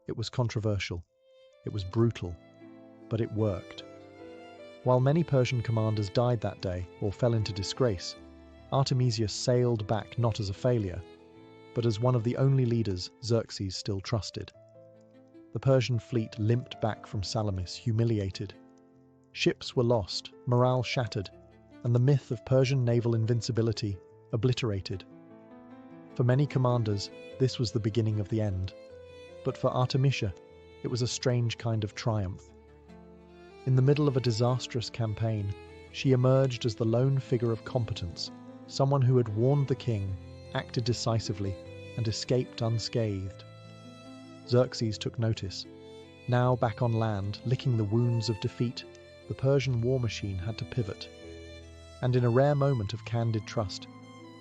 It was controversial. It was brutal. But it worked. While many Persian commanders died that day or fell into disgrace, Artemisia sailed back not as a failure, but as one of the only leaders Xerxes still trusted. The Persian fleet limped back from Salamis, humiliated. Ships were lost, morale shattered, and the myth of Persian naval invincibility obliterated. For many commanders, this was the beginning of the end. But for Artemisia, it was a strange kind of triumph. In the middle of a disastrous campaign, she emerged as the lone figure of competence, someone who had warned the king, acted decisively, and escaped unscathed. Xerxes took notice. Now back on land, licking the wounds of defeat, the Persian war machine had to pivot. And in a rare moment of candid trust,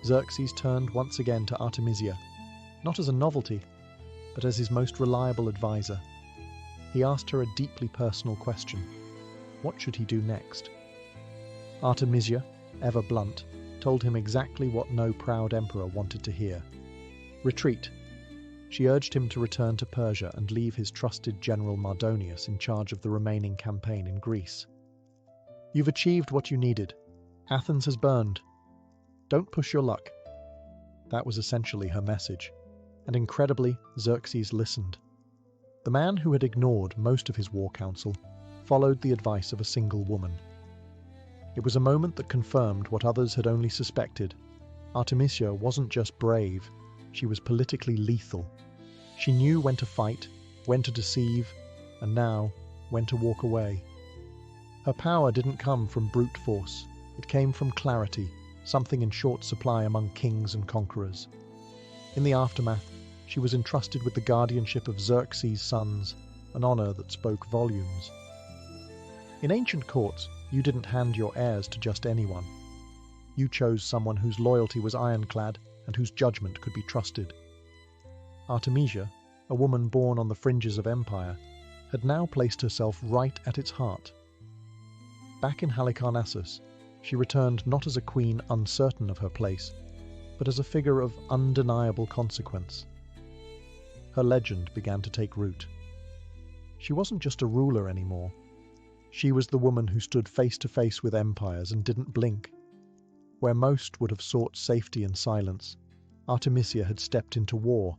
Xerxes turned once again to Artemisia, not as a novelty, but as his most reliable advisor. He asked her a deeply personal question. What should he do next? Artemisia, ever blunt, told him exactly what no proud emperor wanted to hear. Retreat. She urged him to return to Persia and leave his trusted general Mardonius in charge of the remaining campaign in Greece. You've achieved what you needed. Athens has burned. Don't push your luck. That was essentially her message, and incredibly, Xerxes listened. The man who had ignored most of his war council followed the advice of a single woman. It was a moment that confirmed what others had only suspected. Artemisia wasn't just brave, she was politically lethal. She knew when to fight, when to deceive, and now, when to walk away. Her power didn't come from brute force, it came from clarity, something in short supply among kings and conquerors. In the aftermath, she was entrusted with the guardianship of Xerxes' sons, an honor that spoke volumes. In ancient courts, you didn't hand your heirs to just anyone. You chose someone whose loyalty was ironclad and whose judgment could be trusted. Artemisia, a woman born on the fringes of empire, had now placed herself right at its heart. Back in Halicarnassus, she returned not as a queen uncertain of her place, but as a figure of undeniable consequence. Her legend began to take root. She wasn't just a ruler anymore. She was the woman who stood face to face with empires and didn't blink. Where most would have sought safety in silence, Artemisia had stepped into war,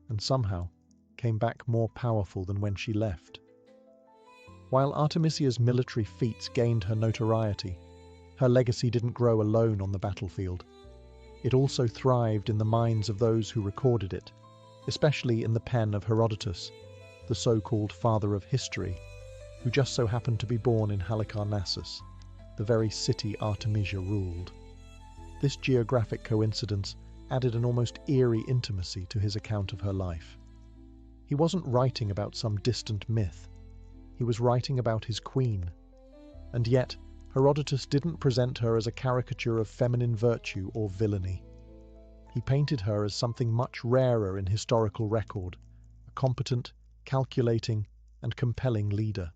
and somehow came back more powerful than when she left. While Artemisia's military feats gained her notoriety, her legacy didn't grow alone on the battlefield. It also thrived in the minds of those who recorded it, especially in the pen of Herodotus, the so-called father of history, who just so happened to be born in Halicarnassus, the very city Artemisia ruled. This geographic coincidence added an almost eerie intimacy to his account of her life. He wasn't writing about some distant myth. He was writing about his queen. And yet, Herodotus didn't present her as a caricature of feminine virtue or villainy. He painted her as something much rarer in historical record, a competent, calculating, and compelling leader.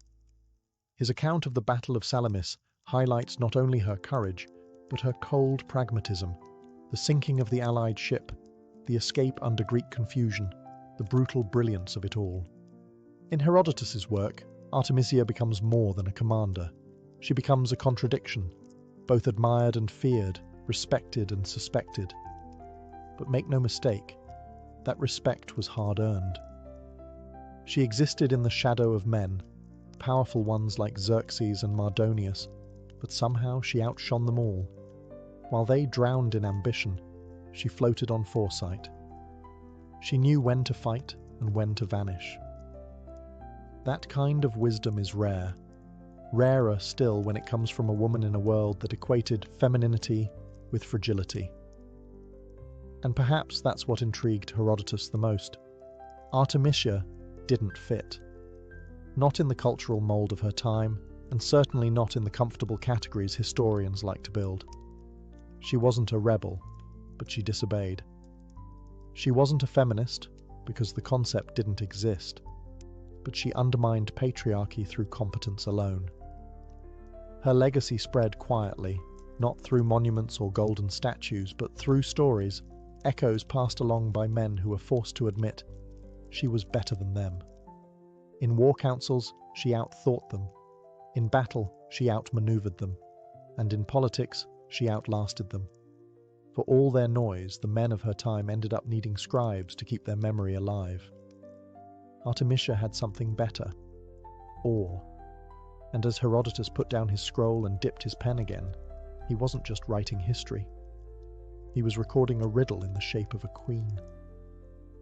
His account of the Battle of Salamis highlights not only her courage, but her cold pragmatism, the sinking of the Allied ship, the escape under Greek confusion, the brutal brilliance of it all. In Herodotus's work, Artemisia becomes more than a commander. She becomes a contradiction, both admired and feared, respected and suspected. But make no mistake, that respect was hard-earned. She existed in the shadow of men, powerful ones like Xerxes and Mardonius, but somehow she outshone them all. While they drowned in ambition, she floated on foresight. She knew when to fight and when to vanish. That kind of wisdom is rare. Rarer still when it comes from a woman in a world that equated femininity with fragility. And perhaps that's what intrigued Herodotus the most. Artemisia didn't fit. Not in the cultural mold of her time, and certainly not in the comfortable categories historians like to build. She wasn't a rebel, but she disobeyed. She wasn't a feminist, because the concept didn't exist, but she undermined patriarchy through competence alone. Her legacy spread quietly, not through monuments or golden statues, but through stories, echoes passed along by men who were forced to admit she was better than them. In war councils, she outthought them. In battle, she outmaneuvered them. And in politics, she outlasted them. For all their noise, the men of her time ended up needing scribes to keep their memory alive. Artemisia had something better, awe. And as Herodotus put down his scroll and dipped his pen again, he wasn't just writing history. He was recording a riddle in the shape of a queen.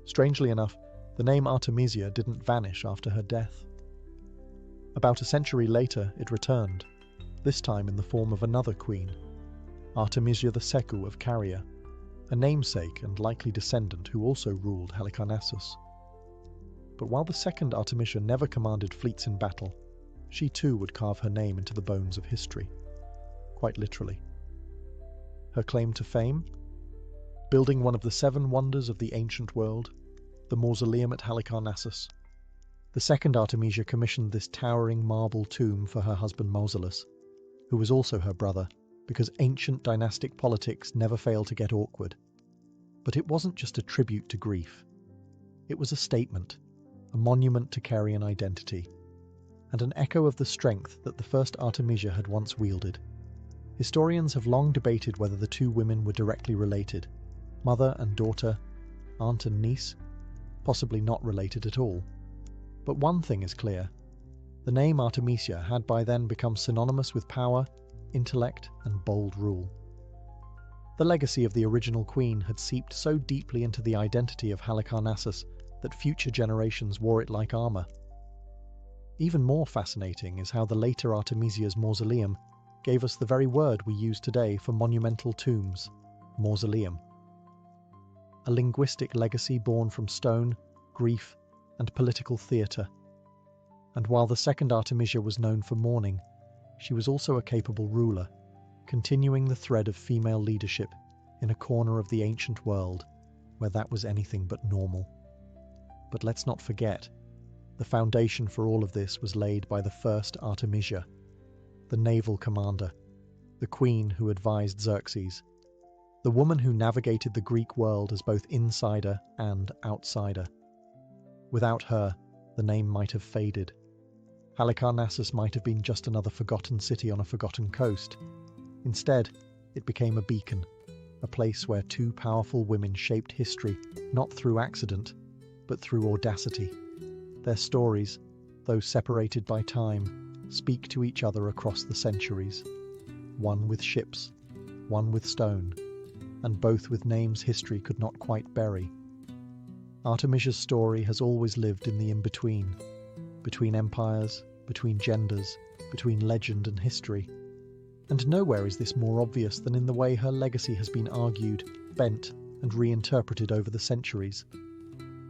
Strangely enough, the name Artemisia didn't vanish after her death. About a century later, it returned, this time in the form of another queen, Artemisia the Secu of Caria, a namesake and likely descendant who also ruled Halicarnassus. But while the second Artemisia never commanded fleets in battle, she too would carve her name into the bones of history, quite literally. Her claim to fame? Building one of the 7 wonders of the ancient world, the mausoleum at Halicarnassus. The second Artemisia commissioned this towering marble tomb for her husband Mausolus, who was also her brother, because ancient dynastic politics never failed to get awkward. But it wasn't just a tribute to grief. It was a statement, a monument to Carian identity, and an echo of the strength that the first Artemisia had once wielded. Historians have long debated whether the two women were directly related, mother and daughter, aunt and niece, possibly not related at all. But one thing is clear. The name Artemisia had by then become synonymous with power, intellect, and bold rule. The legacy of the original queen had seeped so deeply into the identity of Halicarnassus that future generations wore it like armor. Even more fascinating is how the later Artemisia's mausoleum gave us the very word we use today for monumental tombs, mausoleum. A linguistic legacy born from stone, grief, and political theatre. And while the second Artemisia was known for mourning, she was also a capable ruler, continuing the thread of female leadership in a corner of the ancient world where that was anything but normal. But let's not forget, the foundation for all of this was laid by the first Artemisia, the naval commander, the queen who advised Xerxes, the woman who navigated the Greek world as both insider and outsider. Without her, the name might have faded. Halicarnassus might have been just another forgotten city on a forgotten coast. Instead, it became a beacon, a place where two powerful women shaped history not through accident, but through audacity. Their stories, though separated by time, speak to each other across the centuries. One with ships, one with stone, and both with names history could not quite bury. Artemisia's story has always lived in the in-between, between empires, between genders, between legend and history. And nowhere is this more obvious than in the way her legacy has been argued, bent, and reinterpreted over the centuries.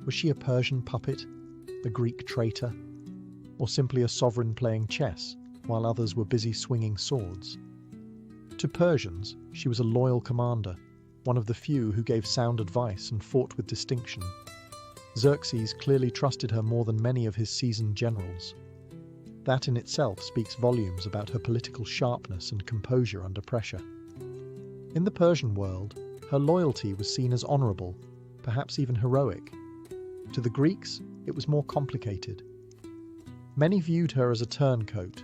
Was she a Persian puppet, a Greek traitor, or simply a sovereign playing chess while others were busy swinging swords? To Persians, she was a loyal commander, one of the few who gave sound advice and fought with distinction. Xerxes clearly trusted her more than many of his seasoned generals. That in itself speaks volumes about her political sharpness and composure under pressure. In the Persian world, her loyalty was seen as honourable, perhaps even heroic. To the Greeks, it was more complicated. Many viewed her as a turncoat,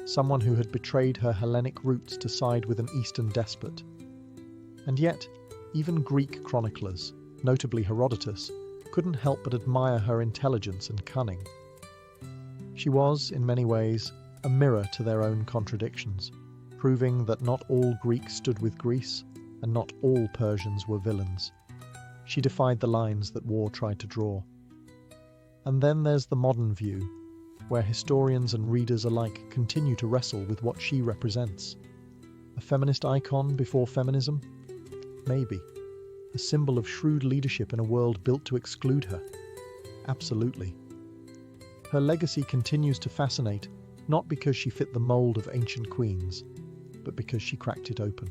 someone who had betrayed her Hellenic roots to side with an Eastern despot. And yet, even Greek chroniclers, notably Herodotus, couldn't help but admire her intelligence and cunning. She was, in many ways, a mirror to their own contradictions, proving that not all Greeks stood with Greece, and not all Persians were villains. She defied the lines that war tried to draw. And then there's the modern view, where historians and readers alike continue to wrestle with what she represents. A feminist icon before feminism? Maybe. A symbol of shrewd leadership in a world built to exclude her? Absolutely. Her legacy continues to fascinate, not because she fit the mold of ancient queens, but because she cracked it open.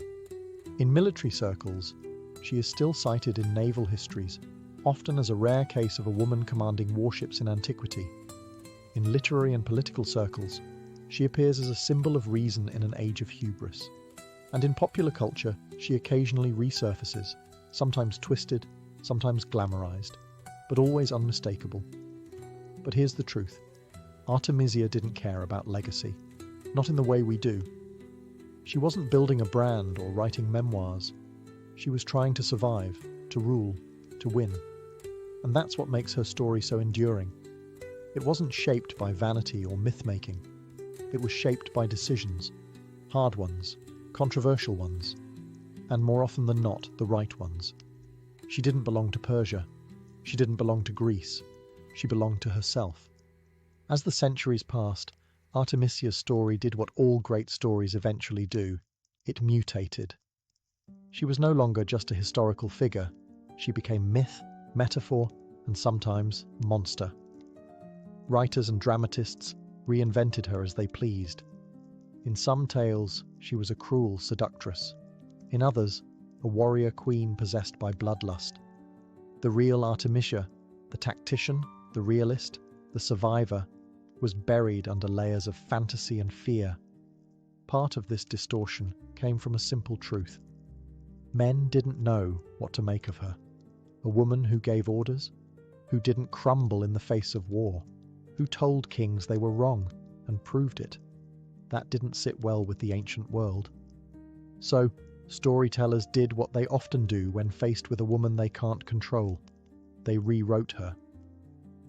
In military circles, she is still cited in naval histories, often as a rare case of a woman commanding warships in antiquity. In literary and political circles, she appears as a symbol of reason in an age of hubris. And in popular culture, she occasionally resurfaces, sometimes twisted, sometimes glamorized, but always unmistakable. But here's the truth. Artemisia didn't care about legacy, not in the way we do. She wasn't building a brand or writing memoirs. She was trying to survive, to rule, to win. And that's what makes her story so enduring. It wasn't shaped by vanity or myth-making. It was shaped by decisions, hard ones, controversial ones, and more often than not, the right ones. She didn't belong to Persia. She didn't belong to Greece. She belonged to herself. As the centuries passed, Artemisia's story did what all great stories eventually do. It mutated. She was no longer just a historical figure. She became myth, metaphor, and sometimes monster. Writers and dramatists reinvented her as they pleased. In some tales, she was a cruel seductress. In others, a warrior queen possessed by bloodlust. The real Artemisia, the tactician, the realist, the survivor, was buried under layers of fantasy and fear. Part of this distortion came from a simple truth. Men didn't know what to make of her. A woman who gave orders, who didn't crumble in the face of war, who told kings they were wrong and proved it. That didn't sit well with the ancient world. So, storytellers did what they often do when faced with a woman they can't control. They rewrote her.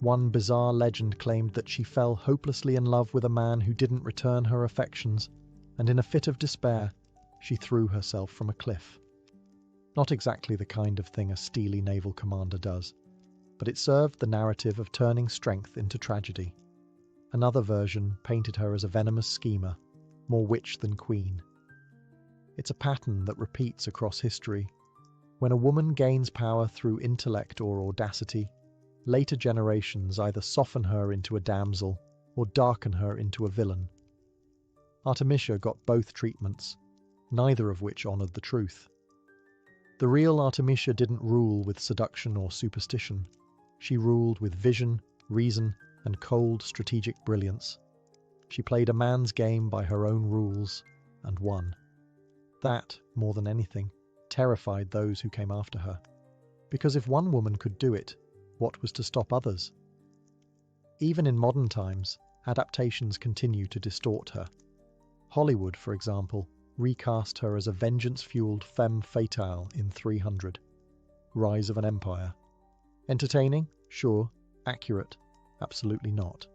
One bizarre legend claimed that she fell hopelessly in love with a man who didn't return her affections, and in a fit of despair, she threw herself from a cliff. Not exactly the kind of thing a steely naval commander does, but it served the narrative of turning strength into tragedy. Another version painted her as a venomous schemer, more witch than queen. It's a pattern that repeats across history. When a woman gains power through intellect or audacity, later generations either soften her into a damsel or darken her into a villain. Artemisia got both treatments, neither of which honoured the truth. The real Artemisia didn't rule with seduction or superstition. She ruled with vision, reason, and cold strategic brilliance. She played a man's game by her own rules, and won. That, more than anything, terrified those who came after her. Because if one woman could do it, what was to stop others? Even in modern times, adaptations continue to distort her. Hollywood, for example, recast her as a vengeance-fueled femme fatale in 300. Rise of an Empire. Entertaining? Sure. Accurate? Absolutely not.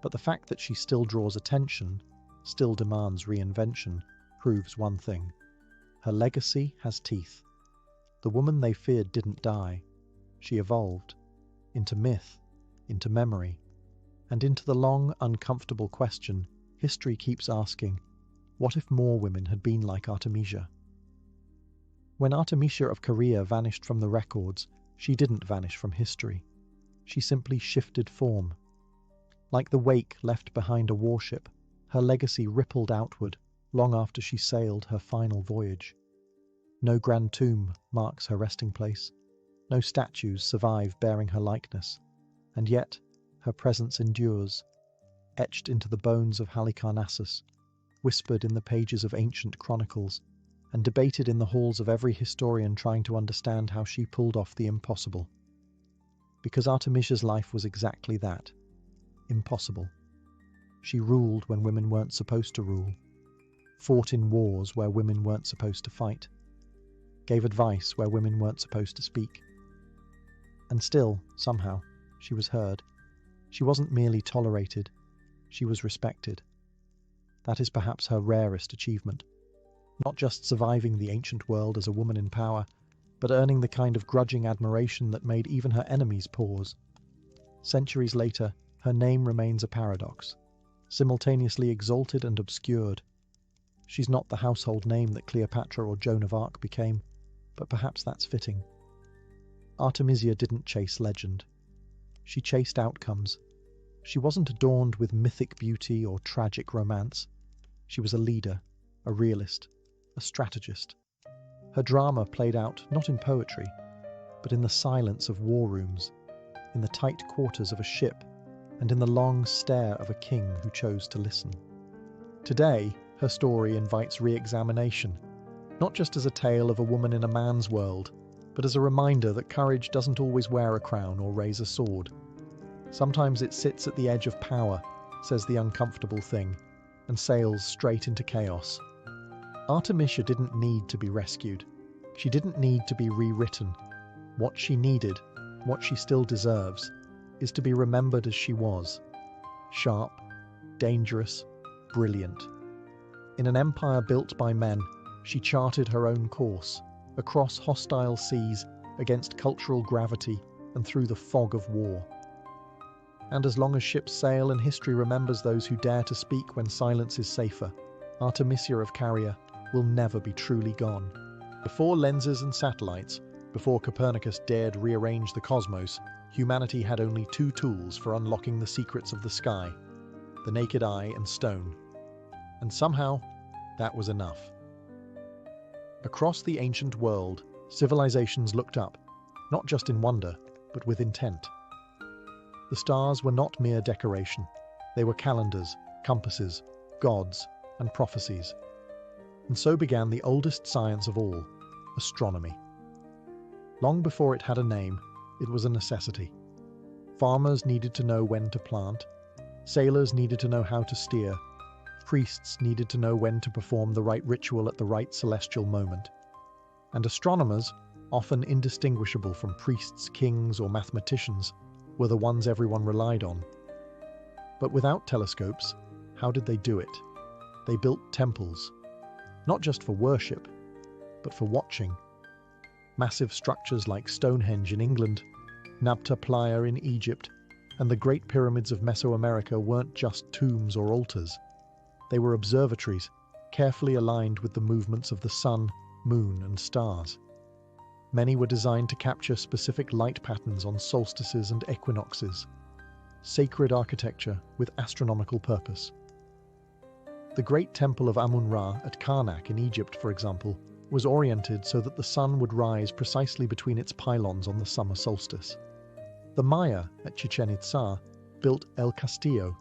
But the fact that she still draws attention, still demands reinvention, proves one thing. Her legacy has teeth. The woman they feared didn't die. She evolved. Into myth, into memory, and into the long, uncomfortable question history keeps asking, what if more women had been like Artemisia? When Artemisia of Caria vanished from the records, she didn't vanish from history. She simply shifted form. Like the wake left behind a warship, her legacy rippled outward long after she sailed her final voyage. No grand tomb marks her resting place. No statues survive bearing her likeness. And yet, her presence endures, etched into the bones of Halicarnassus, whispered in the pages of ancient chronicles, and debated in the halls of every historian trying to understand how she pulled off the impossible. Because Artemisia's life was exactly that, impossible. She ruled when women weren't supposed to rule, fought in wars where women weren't supposed to fight, gave advice where women weren't supposed to speak. And still, somehow, she was heard. She wasn't merely tolerated, she was respected. That is perhaps her rarest achievement. Not just surviving the ancient world as a woman in power, but earning the kind of grudging admiration that made even her enemies pause. Centuries later, her name remains a paradox, simultaneously exalted and obscured. She's not the household name that Cleopatra or Joan of Arc became, but perhaps that's fitting. Artemisia didn't chase legend. She chased outcomes. She wasn't adorned with mythic beauty or tragic romance. She was a leader, a realist, a strategist. Her drama played out not in poetry, but in the silence of war rooms, in the tight quarters of a ship, and in the long stare of a king who chose to listen. Today, her story invites re-examination, not just as a tale of a woman in a man's world, but as a reminder that courage doesn't always wear a crown or raise a sword. Sometimes it sits at the edge of power, says the uncomfortable thing, and sails straight into chaos. Artemisia didn't need to be rescued. She didn't need to be rewritten. What she needed, what she still deserves, is to be remembered as she was. Sharp, dangerous, brilliant. In an empire built by men, she charted her own course, across hostile seas, against cultural gravity, and through the fog of war. And as long as ships sail and history remembers those who dare to speak when silence is safer, Artemisia of Caria will never be truly gone. Before lenses and satellites, before Copernicus dared rearrange the cosmos, humanity had only two tools for unlocking the secrets of the sky: the naked eye and stone. And somehow, that was enough. Across the ancient world, civilizations looked up, not just in wonder, but with intent. The stars were not mere decoration. They were calendars, compasses, gods, and prophecies. And so began the oldest science of all, astronomy. Long before it had a name, it was a necessity. Farmers needed to know when to plant, sailors needed to know how to steer, priests needed to know when to perform the right ritual at the right celestial moment. And astronomers, often indistinguishable from priests, kings, or mathematicians, were the ones everyone relied on. But without telescopes, how did they do it? They built temples, not just for worship, but for watching. Massive structures like Stonehenge in England, Nabta Playa in Egypt, and the Great Pyramids of Mesoamerica weren't just tombs or altars. They were observatories, carefully aligned with the movements of the sun, moon, and stars. Many were designed to capture specific light patterns on solstices and equinoxes. Sacred architecture with astronomical purpose. The great temple of Amun-Ra at Karnak in Egypt, for example, was oriented so that the sun would rise precisely between its pylons on the summer solstice. The Maya at Chichen Itza built El Castillo,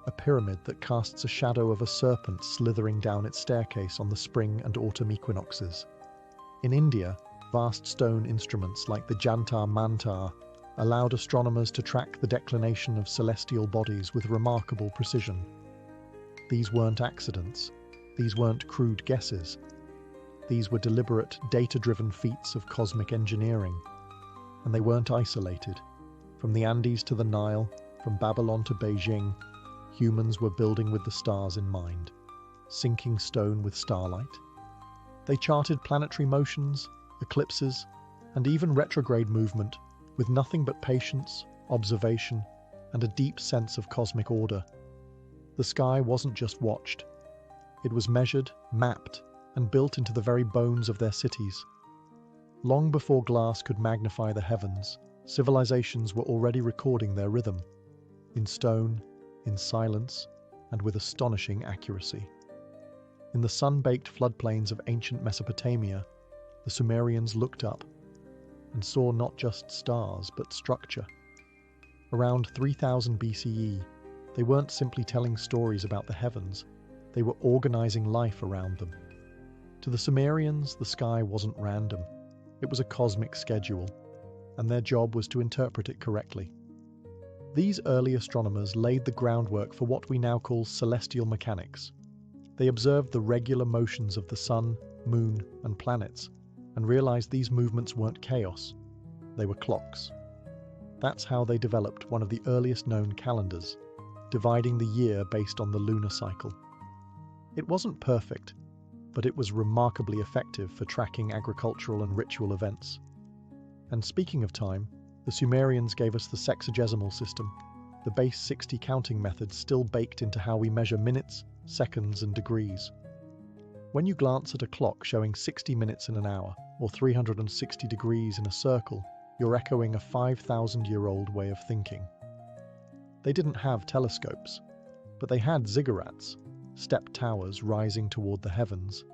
a pyramid that casts a shadow of a serpent slithering down its staircase on the spring and autumn equinoxes. In India, vast stone instruments like the Jantar Mantar allowed astronomers to track the declination of celestial bodies with remarkable precision. These weren't accidents. These weren't crude guesses. These were deliberate, data-driven feats of cosmic engineering. And they weren't isolated. From the Andes to the Nile, from Babylon to Beijing, humans were building with the stars in mind, sinking stone with starlight. They charted planetary motions, eclipses, and even retrograde movement with nothing but patience, observation, and a deep sense of cosmic order. The sky wasn't just watched. It was measured, mapped, and built into the very bones of their cities. Long before glass could magnify the heavens, civilizations were already recording their rhythm, in stone, in silence, and with astonishing accuracy. In the sun-baked floodplains of ancient Mesopotamia, the Sumerians looked up and saw not just stars, but structure. Around 3000 BCE, they weren't simply telling stories about the heavens, they were organizing life around them. To the Sumerians, the sky wasn't random. It was a cosmic schedule, and their job was to interpret it correctly. These early astronomers laid the groundwork for what we now call celestial mechanics. They observed the regular motions of the sun, moon, and planets, and realized these movements weren't chaos, they were clocks. That's how they developed one of the earliest known calendars, dividing the year based on the lunar cycle. It wasn't perfect, but it was remarkably effective for tracking agricultural and ritual events. And speaking of time, the Sumerians gave us the sexagesimal system, the base 60 counting method still baked into how we measure minutes, seconds, and degrees. When you glance at a clock showing 60 minutes in an hour, or 360 degrees in a circle, you're echoing a 5,000-year-old way of thinking. They didn't have telescopes, but they had ziggurats, step towers rising toward the heavens.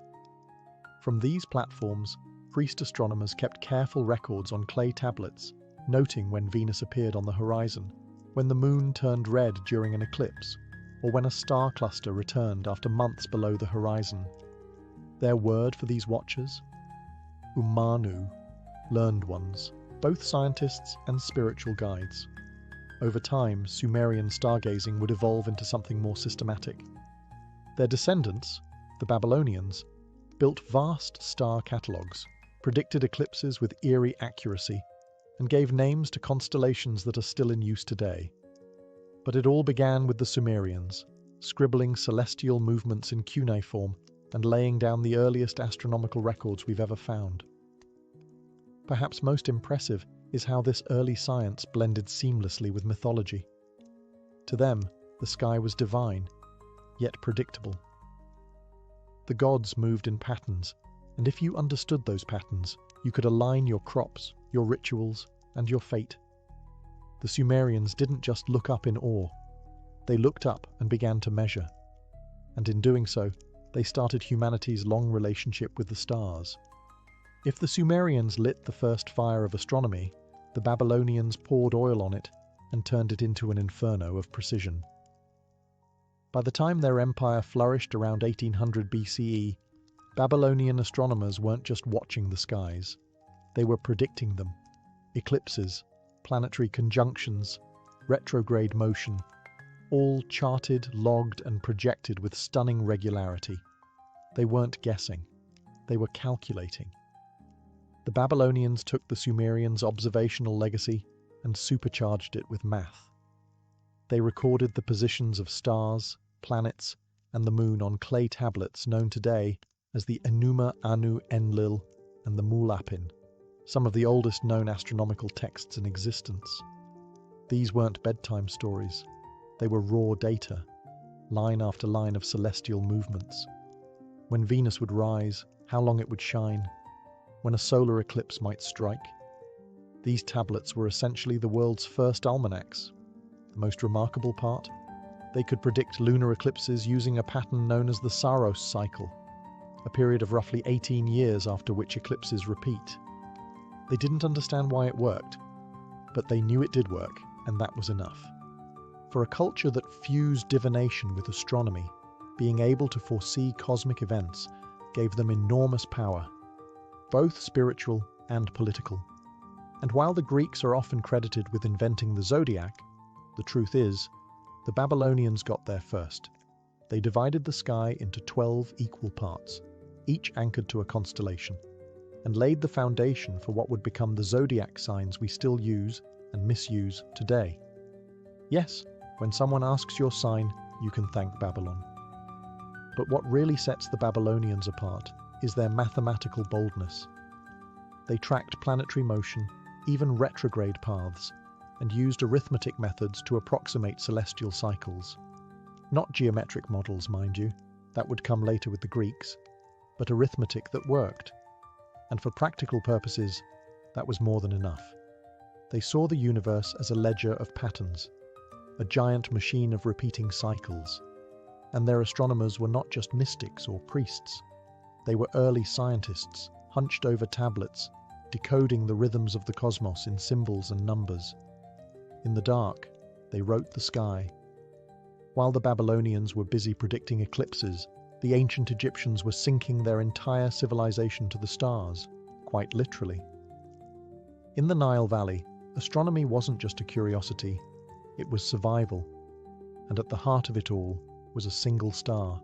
From these platforms, priest astronomers kept careful records on clay tablets, noting when Venus appeared on the horizon, when the moon turned red during an eclipse, or when a star cluster returned after months below the horizon. Their word for these watchers? Umanu, learned ones, both scientists and spiritual guides. Over time, Sumerian stargazing would evolve into something more systematic. Their descendants, the Babylonians, built vast star catalogues, predicted eclipses with eerie accuracy, and gave names to constellations that are still in use today. But it all began with the Sumerians, scribbling celestial movements in cuneiform and laying down the earliest astronomical records we've ever found. Perhaps most impressive is how this early science blended seamlessly with mythology. To them, the sky was divine, yet predictable. The gods moved in patterns, and if you understood those patterns, you could align your crops, your rituals, and your fate. The Sumerians didn't just look up in awe. They looked up and began to measure. And in doing so, they started humanity's long relationship with the stars. If the Sumerians lit the first fire of astronomy, the Babylonians poured oil on it and turned it into an inferno of precision. By the time their empire flourished around 1800 BCE, Babylonian astronomers weren't just watching the skies. They were predicting them. Eclipses, planetary conjunctions, retrograde motion, all charted, logged, and projected with stunning regularity. They weren't guessing. They were calculating. The Babylonians took the Sumerians' observational legacy and supercharged it with math. They recorded the positions of stars, planets, and the moon on clay tablets known today as the Enuma Anu Enlil and the Mulapin, some of the oldest known astronomical texts in existence. These weren't bedtime stories. They were raw data, line after line of celestial movements. When Venus would rise, how long it would shine, when a solar eclipse might strike. These tablets were essentially the world's first almanacs. The most remarkable part? They could predict lunar eclipses using a pattern known as the Saros cycle, a period of roughly 18 years after which eclipses repeat. They didn't understand why it worked, but they knew it did work, and that was enough. For a culture that fused divination with astronomy, being able to foresee cosmic events gave them enormous power, both spiritual and political. And while the Greeks are often credited with inventing the zodiac, the truth is, the Babylonians got there first. They divided the sky into 12 equal parts, each anchored to a constellation, and laid the foundation for what would become the zodiac signs we still use and misuse today. Yes, when someone asks your sign, you can thank Babylon. But what really sets the Babylonians apart is their mathematical boldness. They tracked planetary motion, even retrograde paths, and used arithmetic methods to approximate celestial cycles. Not geometric models, mind you, that would come later with the Greeks, but arithmetic that worked. And for practical purposes, that was more than enough. They saw the universe as a ledger of patterns, a giant machine of repeating cycles. And their astronomers were not just mystics or priests. They were early scientists, hunched over tablets, decoding the rhythms of the cosmos in symbols and numbers. In the dark, they wrote the sky. While the Babylonians were busy predicting eclipses, the ancient Egyptians were syncing their entire civilization to the stars, quite literally. In the Nile Valley, astronomy wasn't just a curiosity, it was survival. And at the heart of it all was a single star,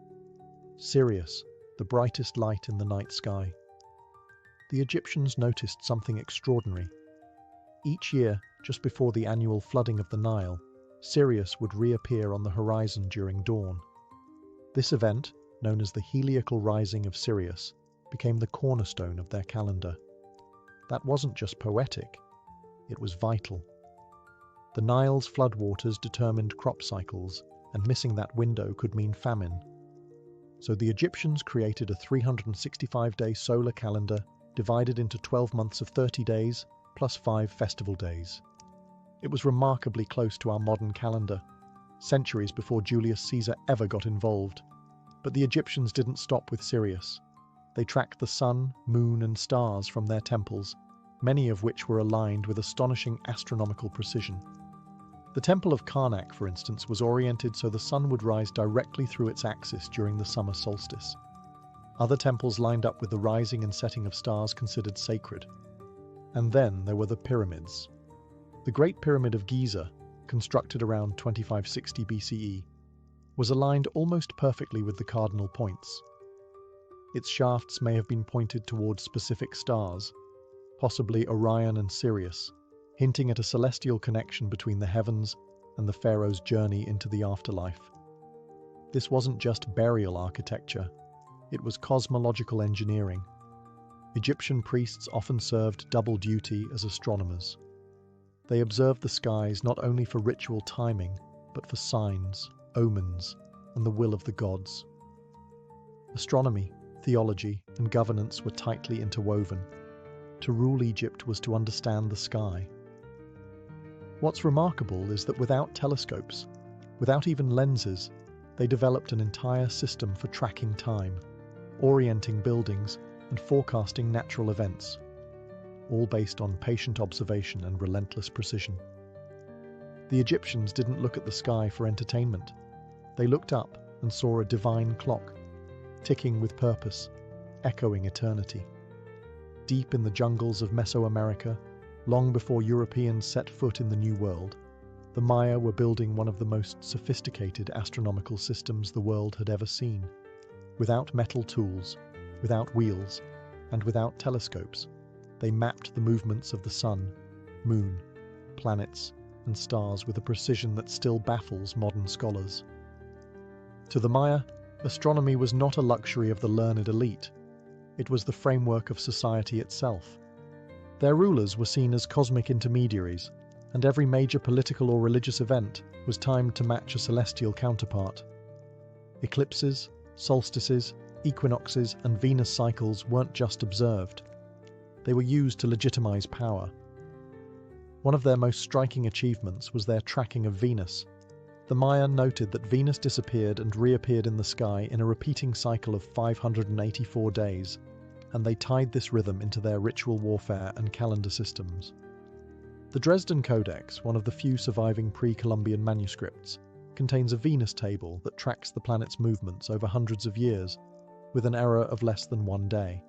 Sirius, the brightest light in the night sky. the Egyptians noticed something extraordinary. Each year, just before the annual flooding of the Nile, Sirius would reappear on the horizon during dawn. This event, known as the heliacal rising of Sirius, became the cornerstone of their calendar. That wasn't just poetic, it was vital. The Nile's floodwaters determined crop cycles, and missing that window could mean famine. So the Egyptians created a 365-day solar calendar divided into 12 months of 30 days, plus 5 festival days. It was remarkably close to our modern calendar, centuries before Julius Caesar ever got involved. But the Egyptians didn't stop with Sirius. They tracked the sun, moon, and stars from their temples, many of which were aligned with astonishing astronomical precision. The Temple of Karnak, for instance, was oriented so the sun would rise directly through its axis during the summer solstice. Other temples lined up with the rising and setting of stars considered sacred. And then there were the pyramids. The Great Pyramid of Giza, constructed around 2560 BCE, was aligned almost perfectly with the cardinal points. Its shafts may have been pointed towards specific stars, possibly Orion and Sirius, hinting at a celestial connection between the heavens and the pharaoh's journey into the afterlife. This wasn't just burial architecture, it was cosmological engineering. Egyptian priests often served double duty as astronomers. They observed the skies not only for ritual timing, but for signs, omens, and the will of the gods. Astronomy, theology, and governance were tightly interwoven. To rule Egypt was to understand the sky. What's remarkable is that without telescopes, without even lenses, they developed an entire system for tracking time, orienting buildings, and forecasting natural events, all based on patient observation and relentless precision. The Egyptians didn't look at the sky for entertainment. They looked up and saw a divine clock, ticking with purpose, echoing eternity. Deep in the jungles of Mesoamerica, long before Europeans set foot in the New World, the Maya were building one of the most sophisticated astronomical systems the world had ever seen. Without metal tools, without wheels, and without telescopes, they mapped the movements of the sun, moon, planets, and stars with a precision that still baffles modern scholars. To the Maya, astronomy was not a luxury of the learned elite. It was the framework of society itself. Their rulers were seen as cosmic intermediaries, and every major political or religious event was timed to match a celestial counterpart. Eclipses, solstices, equinoxes, and Venus cycles weren't just observed. They were used to legitimize power. One of their most striking achievements was their tracking of Venus. The Maya noted that Venus disappeared and reappeared in the sky in a repeating cycle of 584 days, and they tied this rhythm into their ritual warfare and calendar systems. The Dresden Codex, one of the few surviving pre-Columbian manuscripts, contains a Venus table that tracks the planet's movements over hundreds of years, with an error of less than 1 day.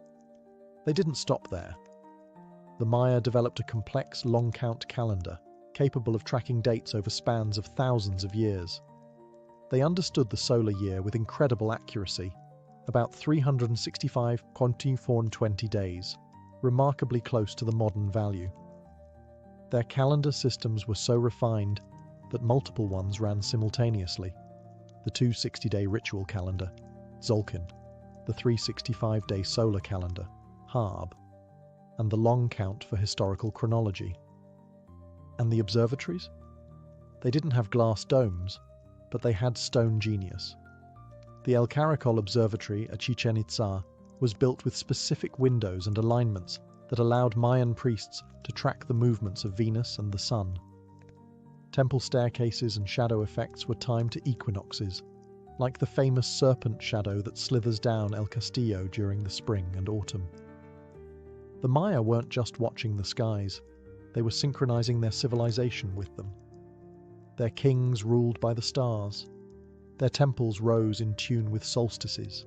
They didn't stop there. The Maya developed a complex long-count calendar, capable of tracking dates over spans of thousands of years. They understood the solar year with incredible accuracy, about 365.420 days, remarkably close to the modern value. Their calendar systems were so refined that multiple ones ran simultaneously. The 260-day ritual calendar, Tzolk'in, the 365-day solar calendar, Harb, and the long count for historical chronology. And the observatories? They didn't have glass domes, but they had stone genius. The El Caracol Observatory at Chichen Itza was built with specific windows and alignments that allowed Mayan priests to track the movements of Venus and the sun. Temple staircases and shadow effects were timed to equinoxes, like the famous serpent shadow that slithers down El Castillo during the spring and autumn. The Maya weren't just watching the skies, they were synchronizing their civilization with them. Their kings ruled by the stars, their temples rose in tune with solstices,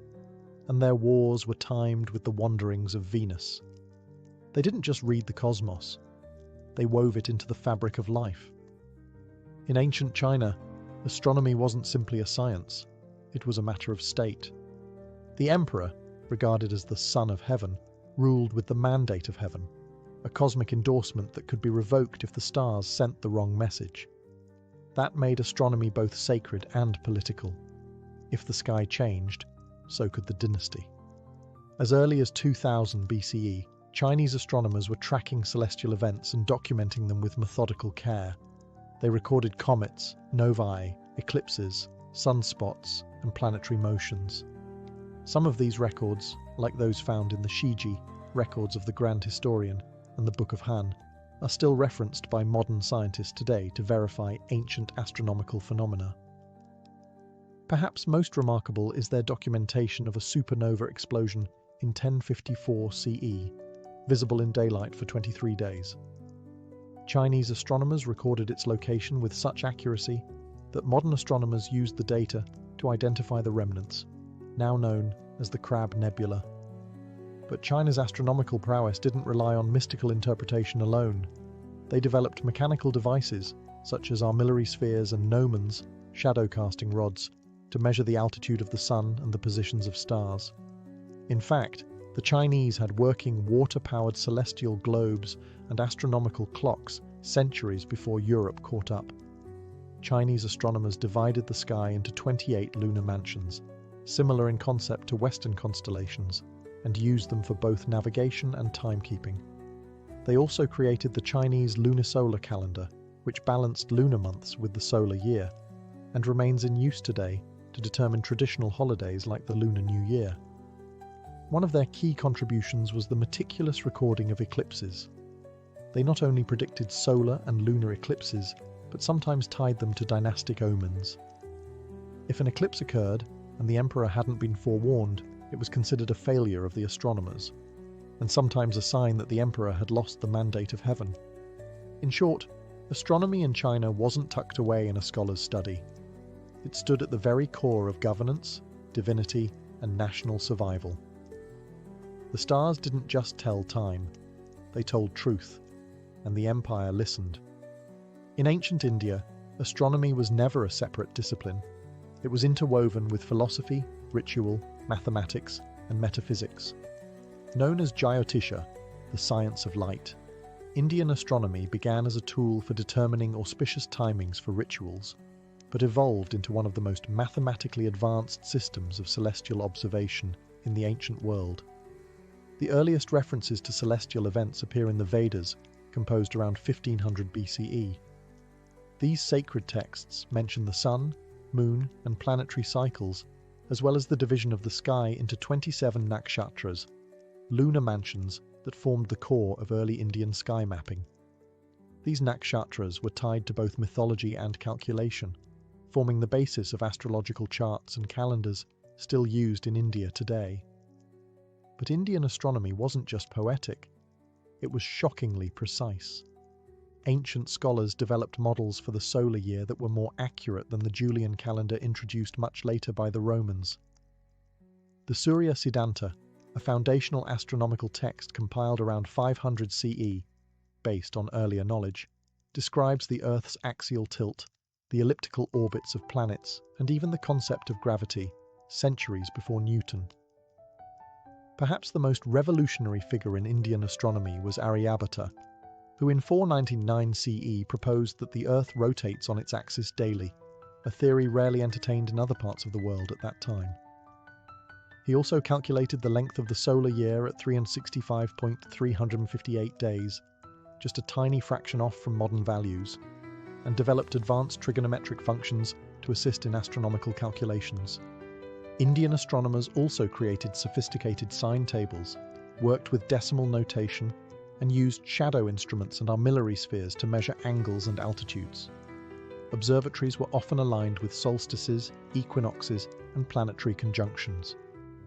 and their wars were timed with the wanderings of Venus. They didn't just read the cosmos, they wove it into the fabric of life. In ancient China, astronomy wasn't simply a science, it was a matter of state. The emperor, regarded as the son of heaven, ruled with the mandate of heaven, a cosmic endorsement that could be revoked if the stars sent the wrong message. That made astronomy both sacred and political. If the sky changed, so could the dynasty. As early as 2000 BCE, Chinese astronomers were tracking celestial events and documenting them with methodical care. They recorded comets, novae, eclipses, sunspots, and planetary motions. Some of these records, like those found in the Shiji, records of the Grand Historian, and the Book of Han, are still referenced by modern scientists today to verify ancient astronomical phenomena. Perhaps most remarkable is their documentation of a supernova explosion in 1054 CE, visible in daylight for 23 days. Chinese astronomers recorded its location with such accuracy that modern astronomers used the data to identify the remnants, now known as the Crab Nebula. But China's astronomical prowess didn't rely on mystical interpretation alone. They developed mechanical devices, such as armillary spheres and gnomons, shadow-casting rods, to measure the altitude of the sun and the positions of stars. In fact, the Chinese had working water-powered celestial globes and astronomical clocks centuries before Europe caught up. Chinese astronomers divided the sky into 28 lunar mansions, similar in concept to Western constellations, and used them for both navigation and timekeeping. They also created the Chinese lunisolar calendar, which balanced lunar months with the solar year, and remains in use today to determine traditional holidays like the Lunar New Year. One of their key contributions was the meticulous recording of eclipses. They not only predicted solar and lunar eclipses, but sometimes tied them to dynastic omens. If an eclipse occurred and the emperor hadn't been forewarned, it was considered a failure of the astronomers, and sometimes a sign that the emperor had lost the mandate of heaven. In short, astronomy in China wasn't tucked away in a scholar's study. It stood at the very core of governance, divinity, and national survival. The stars didn't just tell time, they told truth, and the empire listened. In ancient India, astronomy was never a separate discipline. It was interwoven with philosophy, ritual, mathematics, and metaphysics. Known as Jyotisha, the science of light, Indian astronomy began as a tool for determining auspicious timings for rituals, but evolved into one of the most mathematically advanced systems of celestial observation in the ancient world. The earliest references to celestial events appear in the Vedas, composed around 1500 BCE. These sacred texts mention the sun, moon, and planetary cycles, as well as the division of the sky into 27 nakshatras, lunar mansions that formed the core of early Indian sky mapping. These nakshatras were tied to both mythology and calculation, forming the basis of astrological charts and calendars still used in India today. But Indian astronomy wasn't just poetic, it was shockingly precise. Ancient scholars developed models for the solar year that were more accurate than the Julian calendar introduced much later by the Romans. The Surya Siddhanta, a foundational astronomical text compiled around 500 CE, based on earlier knowledge, describes the Earth's axial tilt, the elliptical orbits of planets, and even the concept of gravity, centuries before Newton. Perhaps the most revolutionary figure in Indian astronomy was Aryabhata, who in 499 CE proposed that the Earth rotates on its axis daily, a theory rarely entertained in other parts of the world at that time. He also calculated the length of the solar year at 365.358 days, just a tiny fraction off from modern values, and developed advanced trigonometric functions to assist in astronomical calculations. Indian astronomers also created sophisticated sign tables, worked with decimal notation, and used shadow instruments and armillary spheres to measure angles and altitudes. Observatories were often aligned with solstices, equinoxes, and planetary conjunctions.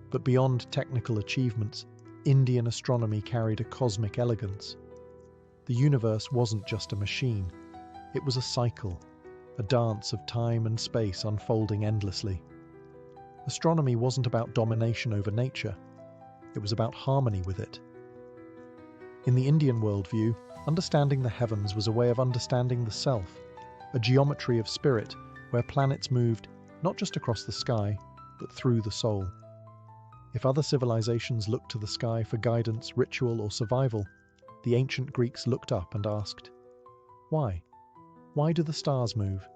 But beyond technical achievements, Indian astronomy carried a cosmic elegance. The universe wasn't just a machine, it was a cycle, a dance of time and space unfolding endlessly. Astronomy wasn't about domination over nature, it was about harmony with it. In the Indian worldview, understanding the heavens was a way of understanding the self, a geometry of spirit where planets moved not just across the sky, but through the soul. If other civilizations looked to the sky for guidance, ritual, or survival, the ancient Greeks looked up and asked, why? Why do the stars move?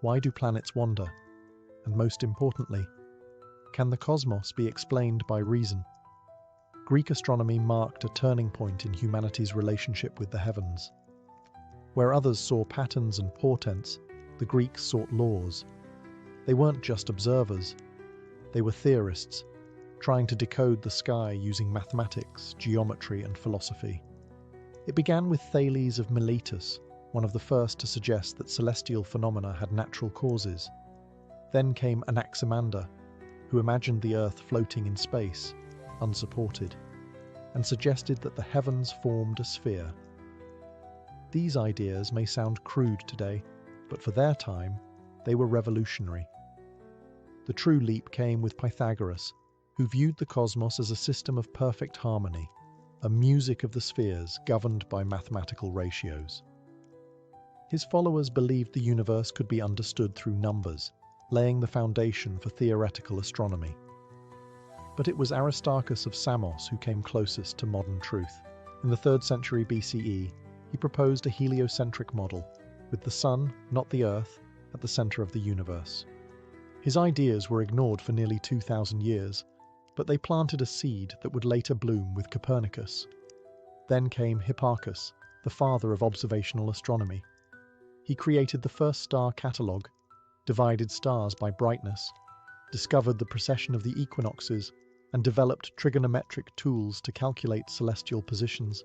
Why do planets wander? And most importantly, can the cosmos be explained by reason? Greek astronomy marked a turning point in humanity's relationship with the heavens. Where others saw patterns and portents, the Greeks sought laws. They weren't just observers, they were theorists, trying to decode the sky using mathematics, geometry, and philosophy. It began with Thales of Miletus, one of the first to suggest that celestial phenomena had natural causes. Then came Anaximander, who imagined the Earth floating in space, unsupported, and suggested that the heavens formed a sphere. These ideas may sound crude today, but for their time, they were revolutionary. The true leap came with Pythagoras, who viewed the cosmos as a system of perfect harmony, a music of the spheres governed by mathematical ratios. His followers believed the universe could be understood through numbers, laying the foundation for theoretical astronomy. But it was Aristarchus of Samos who came closest to modern truth. In the 3rd century BCE, he proposed a heliocentric model, with the sun, not the Earth, at the center of the universe. His ideas were ignored for nearly 2,000 years, but they planted a seed that would later bloom with Copernicus. Then came Hipparchus, the father of observational astronomy. He created the first star catalogue, divided stars by brightness, discovered the precession of the equinoxes, and developed trigonometric tools to calculate celestial positions.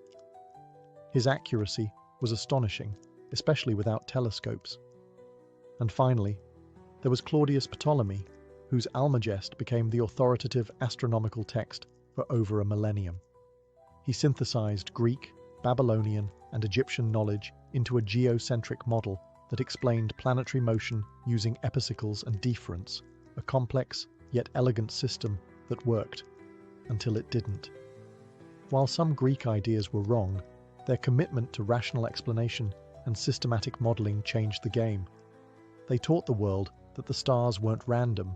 His accuracy was astonishing, especially without telescopes. And finally, there was Claudius Ptolemy, whose Almagest became the authoritative astronomical text for over a millennium. He synthesized Greek, Babylonian, and Egyptian knowledge into a geocentric model that explained planetary motion using epicycles and deferents, a complex yet elegant system that worked until it didn't. While some Greek ideas were wrong, their commitment to rational explanation and systematic modeling changed the game. They taught the world that the stars weren't random.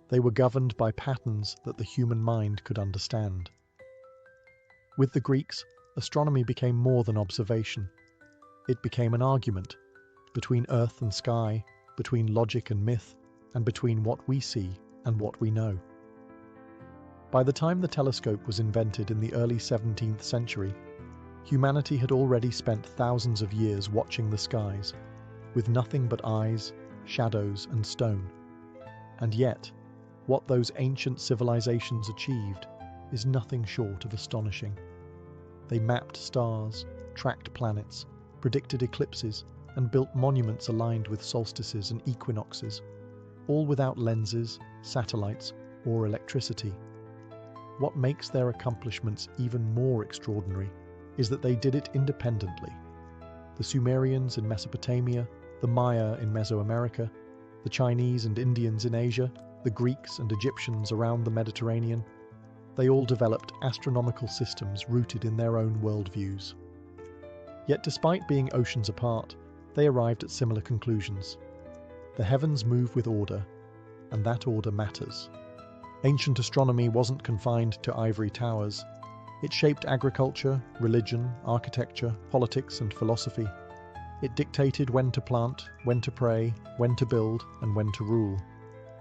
They were governed by patterns that the human mind could understand. With the Greeks, astronomy became more than observation. It became an argument between earth and sky, between logic and myth, and between what we see and what we know. By the time the telescope was invented in the early 17th century, humanity had already spent thousands of years watching the skies, with nothing but eyes, shadows, and stone. And yet, what those ancient civilizations achieved is nothing short of astonishing. They mapped stars, tracked planets, predicted eclipses, and built monuments aligned with solstices and equinoxes, all without lenses, satellites, or electricity. What makes their accomplishments even more extraordinary is that they did it independently. The Sumerians in Mesopotamia, the Maya in Mesoamerica, the Chinese and Indians in Asia, the Greeks and Egyptians around the Mediterranean, they all developed astronomical systems rooted in their own worldviews. Yet despite being oceans apart, they arrived at similar conclusions. The heavens move with order, and that order matters. Ancient astronomy wasn't confined to ivory towers. It shaped agriculture, religion, architecture, politics, and philosophy. It dictated when to plant, when to pray, when to build, and when to rule.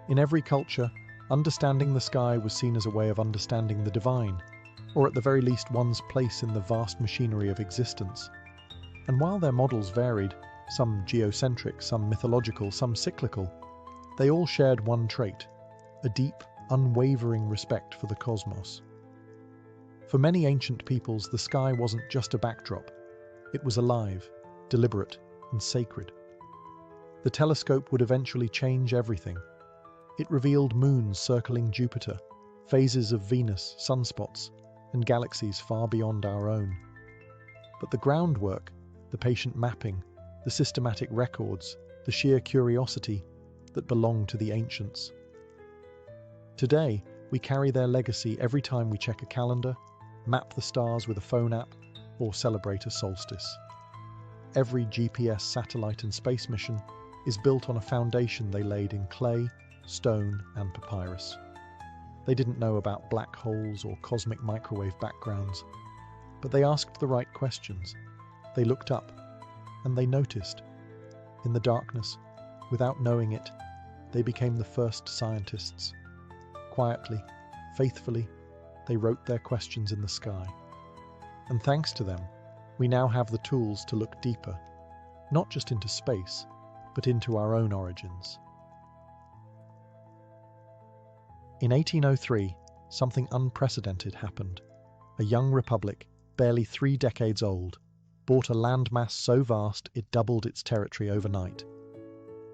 In every culture, understanding the sky was seen as a way of understanding the divine, or at the very least one's place in the vast machinery of existence. And while their models varied, some geocentric, some mythological, some cyclical, they all shared one trait: a deep, unwavering respect for the cosmos. For many ancient peoples, the sky wasn't just a backdrop. It was alive, deliberate, and sacred. The telescope would eventually change everything. It revealed moons circling Jupiter, phases of Venus, sunspots, and galaxies far beyond our own. But the groundwork, the patient mapping, the systematic records, the sheer curiosity that belonged to the ancients. Today, we carry their legacy every time we check a calendar, map the stars with a phone app, or celebrate a solstice. Every GPS satellite and space mission is built on a foundation they laid in clay, stone, and papyrus. They didn't know about black holes or cosmic microwave backgrounds, but they asked the right questions. They looked up, and they noticed. In the darkness, without knowing it, they became the first scientists. Quietly, faithfully, they wrote their questions in the sky. And thanks to them, we now have the tools to look deeper, not just into space, but into our own origins. In 1803, something unprecedented happened. A young republic, barely 3 decades old, bought a landmass so vast it doubled its territory overnight.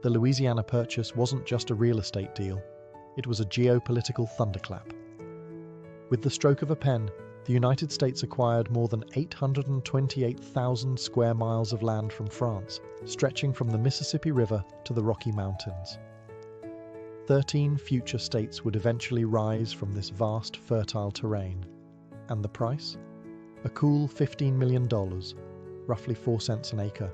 The Louisiana Purchase wasn't just a real estate deal, it was a geopolitical thunderclap. With the stroke of a pen, the United States acquired more than 828,000 square miles of land from France, stretching from the Mississippi River to the Rocky Mountains. 13 future states would eventually rise from this vast, fertile terrain. And the price? A cool $15 million, roughly 4 cents an acre.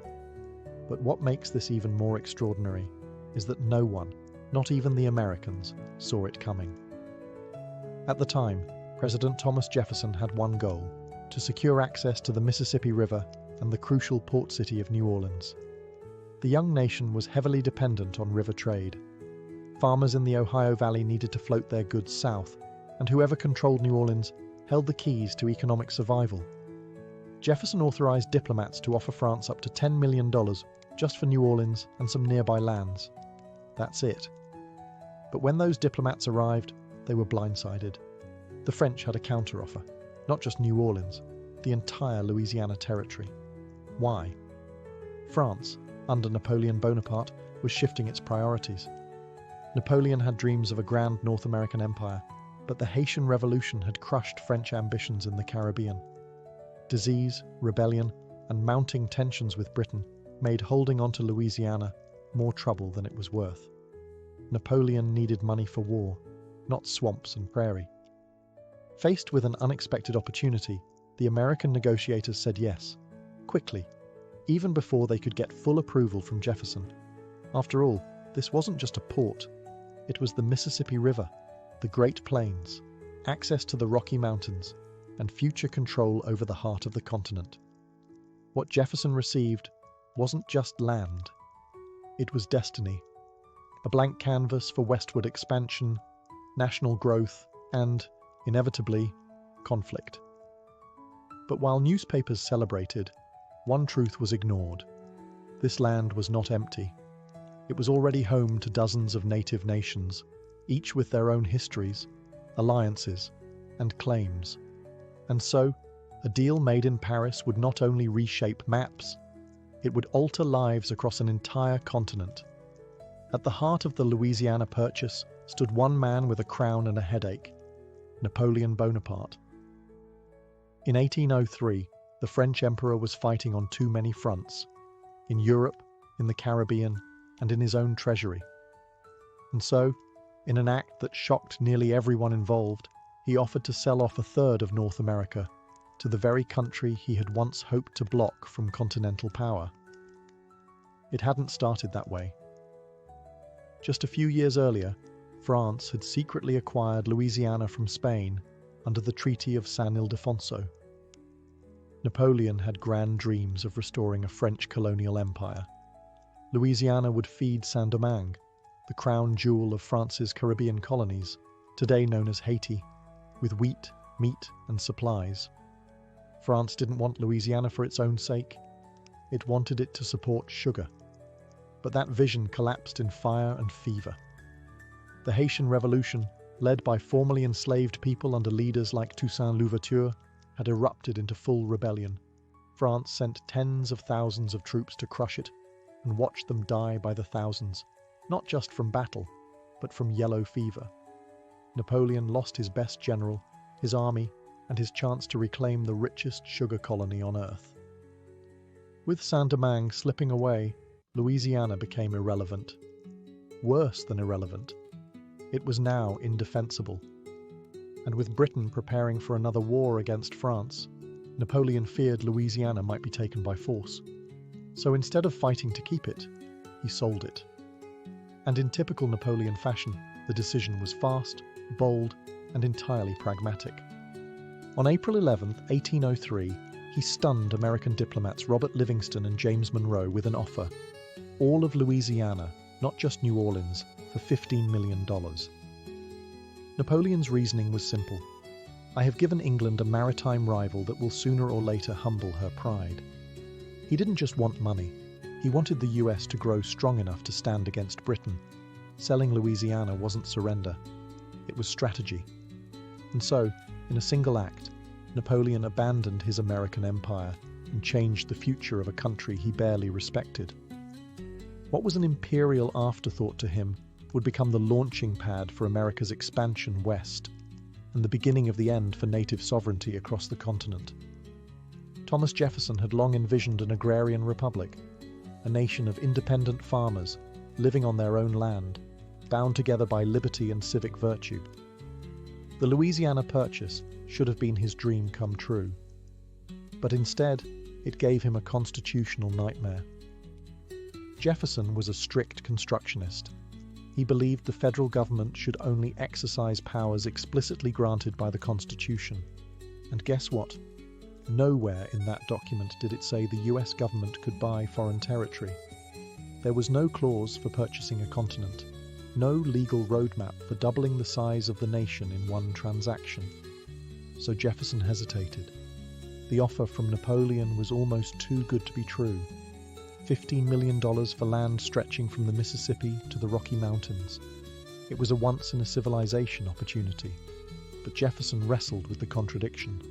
But what makes this even more extraordinary is that no one, not even the Americans, saw it coming. At the time, President Thomas Jefferson had one goal: to secure access to the Mississippi River and the crucial port city of New Orleans. The young nation was heavily dependent on river trade. Farmers in the Ohio Valley needed to float their goods south, and whoever controlled New Orleans held the keys to economic survival. Jefferson authorized diplomats to offer France up to $10 million just for New Orleans and some nearby lands. That's it. But when those diplomats arrived, they were blindsided. The French had a counteroffer, not just New Orleans, the entire Louisiana territory. Why? France, under Napoleon Bonaparte, was shifting its priorities. Napoleon had dreams of a grand North American empire, but the Haitian Revolution had crushed French ambitions in the Caribbean. Disease, rebellion, and mounting tensions with Britain made holding on to Louisiana more trouble than it was worth. Napoleon needed money for war, not swamps and prairie. Faced with an unexpected opportunity, the American negotiators said yes, quickly, even before they could get full approval from Jefferson. After all, this wasn't just a port. It was the Mississippi River, the Great Plains, access to the Rocky Mountains, and future control over the heart of the continent. What Jefferson received wasn't just land. It was destiny, a blank canvas for westward expansion, national growth, and, inevitably, conflict. But while newspapers celebrated, one truth was ignored. This land was not empty. It was already home to dozens of native nations, each with their own histories, alliances, and claims. And so, a deal made in Paris would not only reshape maps, it would alter lives across an entire continent. At the heart of the Louisiana Purchase stood one man with a crown and a headache: Napoleon Bonaparte. In 1803, the French emperor was fighting on too many fronts: in Europe, in the Caribbean, and in his own treasury. And so, in an act that shocked nearly everyone involved, he offered to sell off a third of North America to the very country he had once hoped to block from continental power. It hadn't started that way. Just a few years earlier, France had secretly acquired Louisiana from Spain under the Treaty of San Ildefonso. Napoleon had grand dreams of restoring a French colonial empire. Louisiana would feed Saint-Domingue, the crown jewel of France's Caribbean colonies, today known as Haiti, with wheat, meat, and supplies. France didn't want Louisiana for its own sake. It wanted it to support sugar. But that vision collapsed in fire and fever. The Haitian Revolution, led by formerly enslaved people under leaders like Toussaint Louverture, had erupted into full rebellion. France sent tens of thousands of troops to crush it and watched them die by the thousands, not just from battle, but from yellow fever. Napoleon lost his best general, his army, and his chance to reclaim the richest sugar colony on earth. With Saint-Domingue slipping away, Louisiana became irrelevant. Worse than irrelevant. It was now indefensible. And with Britain preparing for another war against France, Napoleon feared Louisiana might be taken by force. So instead of fighting to keep it, he sold it. And in typical Napoleon fashion, the decision was fast, bold, and entirely pragmatic. On April 11, 1803, he stunned American diplomats Robert Livingston and James Monroe with an offer: all of Louisiana, not just New Orleans, for $15 million. Napoleon's reasoning was simple. I have given England a maritime rival that will sooner or later humble her pride. He didn't just want money. He wanted the US to grow strong enough to stand against Britain. Selling Louisiana wasn't surrender. It was strategy. And so, in a single act, Napoleon abandoned his American empire and changed the future of a country he barely respected. What was an imperial afterthought to him would become the launching pad for America's expansion west, and the beginning of the end for native sovereignty across the continent. Thomas Jefferson had long envisioned an agrarian republic, a nation of independent farmers living on their own land, bound together by liberty and civic virtue. The Louisiana Purchase should have been his dream come true. But instead, it gave him a constitutional nightmare. Jefferson was a strict constructionist. He believed the federal government should only exercise powers explicitly granted by the Constitution. And guess what? Nowhere in that document did it say the US government could buy foreign territory. There was no clause for purchasing a continent, no legal roadmap for doubling the size of the nation in one transaction. So Jefferson hesitated. The offer from Napoleon was almost too good to be true. $15 million for land stretching from the Mississippi to the Rocky Mountains. It was a once-in-a-civilization opportunity, but Jefferson wrestled with the contradiction.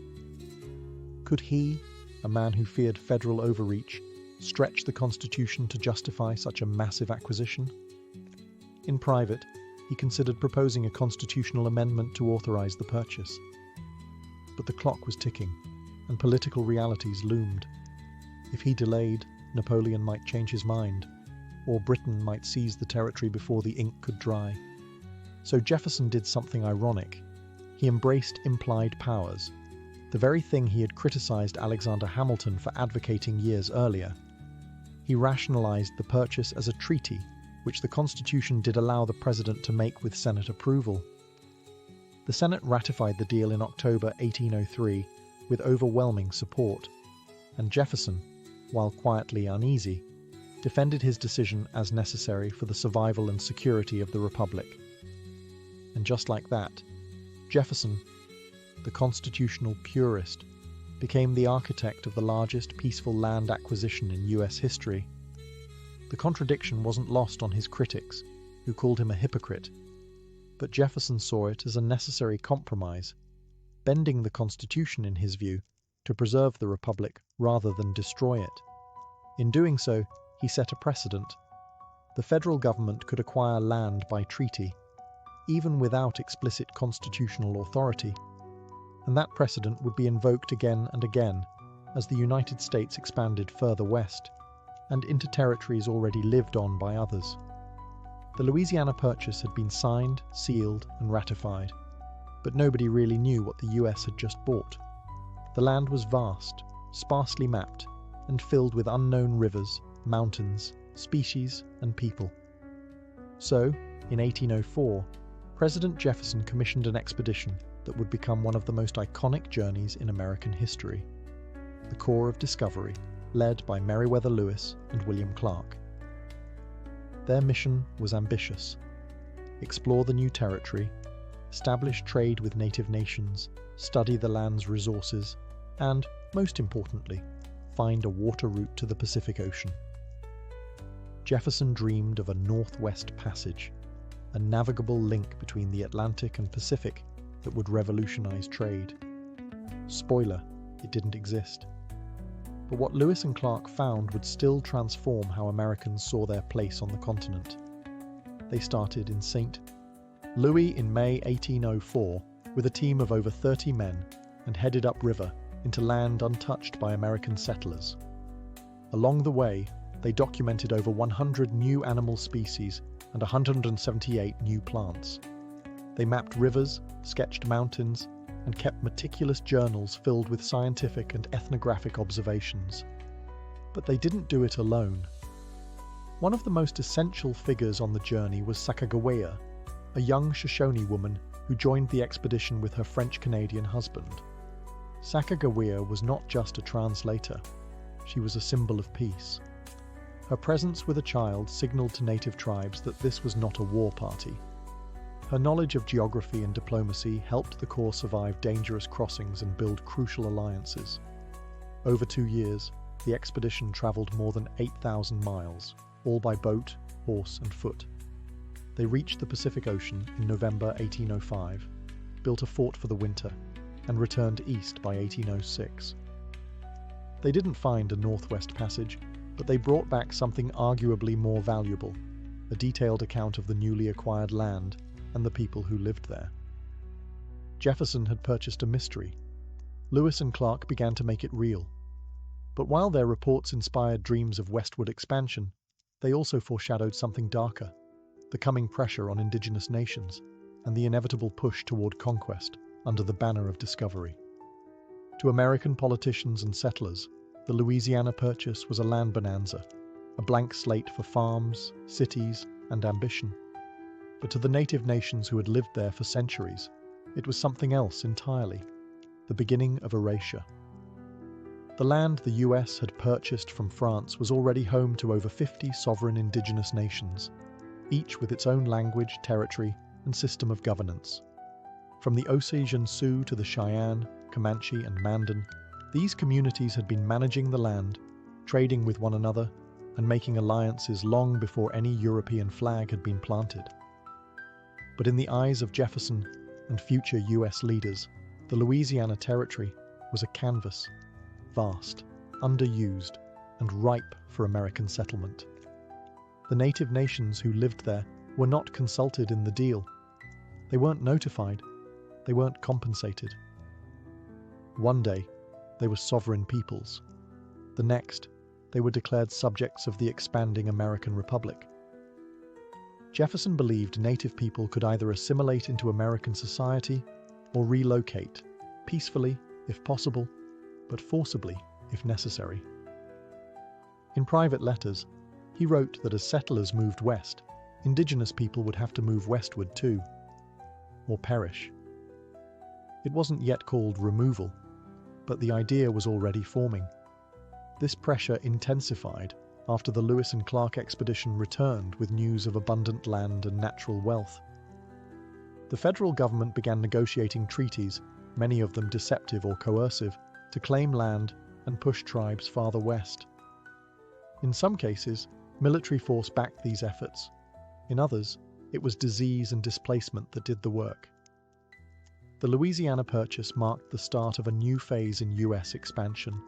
Could he, a man who feared federal overreach, stretch the Constitution to justify such a massive acquisition? In private, he considered proposing a constitutional amendment to authorize the purchase. But the clock was ticking, and political realities loomed. If he delayed, Napoleon might change his mind, or Britain might seize the territory before the ink could dry. So Jefferson did something ironic. He embraced implied powers, the very thing he had criticized Alexander Hamilton for advocating years earlier. He rationalized the purchase as a treaty, which the Constitution did allow the president to make with Senate approval. The Senate ratified the deal in October 1803 with overwhelming support, and Jefferson, while quietly uneasy, defended his decision as necessary for the survival and security of the Republic. And just like that, Jefferson, the constitutional purist, became the architect of the largest peaceful land acquisition in US history. The contradiction wasn't lost on his critics, who called him a hypocrite, but Jefferson saw it as a necessary compromise, bending the Constitution, in his view, to preserve the Republic rather than destroy it. In doing so, he set a precedent. The federal government could acquire land by treaty, even without explicit constitutional authority, and that precedent would be invoked again and again as the United States expanded further west and into territories already lived on by others. The Louisiana Purchase had been signed, sealed, and ratified, but nobody really knew what the US had just bought. The land was vast, sparsely mapped, and filled with unknown rivers, mountains, species, and people. So, in 1804, President Jefferson commissioned an expedition that would become one of the most iconic journeys in American history, the Corps of Discovery, led by Meriwether Lewis and William Clark. Their mission was ambitious: explore the new territory, establish trade with native nations, study the land's resources, and, most importantly, find a water route to the Pacific Ocean. Jefferson dreamed of a Northwest Passage, a navigable link between the Atlantic and Pacific that would revolutionize trade. Spoiler, it didn't exist. But what Lewis and Clark found would still transform how Americans saw their place on the continent. They started in St. Louis in May 1804 with a team of over 30 men and headed upriver into land untouched by American settlers. Along the way, they documented over 100 new animal species and 178 new plants. They mapped rivers, sketched mountains, and kept meticulous journals filled with scientific and ethnographic observations. But they didn't do it alone. One of the most essential figures on the journey was Sacagawea, a young Shoshone woman who joined the expedition with her French-Canadian husband. Sacagawea was not just a translator, she was a symbol of peace. Her presence with a child signaled to native tribes that this was not a war party. Her knowledge of geography and diplomacy helped the Corps survive dangerous crossings and build crucial alliances. Over 2 years, the expedition travelled more than 8,000 miles, all by boat, horse and foot. They reached the Pacific Ocean in November 1805, built a fort for the winter, and returned east by 1806. They didn't find a northwest passage, but they brought back something arguably more valuable, a detailed account of the newly acquired land and the people who lived there. Jefferson had purchased a mystery. Lewis and Clark began to make it real. But while their reports inspired dreams of westward expansion, they also foreshadowed something darker, the coming pressure on indigenous nations and the inevitable push toward conquest under the banner of discovery. To American politicians and settlers, the Louisiana Purchase was a land bonanza, a blank slate for farms, cities, and ambition. But to the native nations who had lived there for centuries, it was something else entirely, the beginning of erasure. The land the US had purchased from France was already home to over 50 sovereign indigenous nations, each with its own language, territory, and system of governance. From the Osage and Sioux to the Cheyenne, Comanche, and Mandan, these communities had been managing the land, trading with one another, and making alliances long before any European flag had been planted. But in the eyes of Jefferson and future US leaders, the Louisiana Territory was a canvas, vast, underused, and ripe for American settlement. The native nations who lived there were not consulted in the deal. They weren't notified. They weren't compensated. One day, they were sovereign peoples. The next, they were declared subjects of the expanding American Republic. Jefferson believed native people could either assimilate into American society or relocate, peacefully, if possible, but forcibly, if necessary. In private letters, he wrote that as settlers moved west, indigenous people would have to move westward too, or perish. It wasn't yet called removal, but the idea was already forming. This pressure intensified after the Lewis and Clark expedition returned with news of abundant land and natural wealth. The federal government began negotiating treaties, many of them deceptive or coercive, to claim land and push tribes farther west. In some cases, military force backed these efforts. In others, it was disease and displacement that did the work. The Louisiana Purchase marked the start of a new phase in US expansion,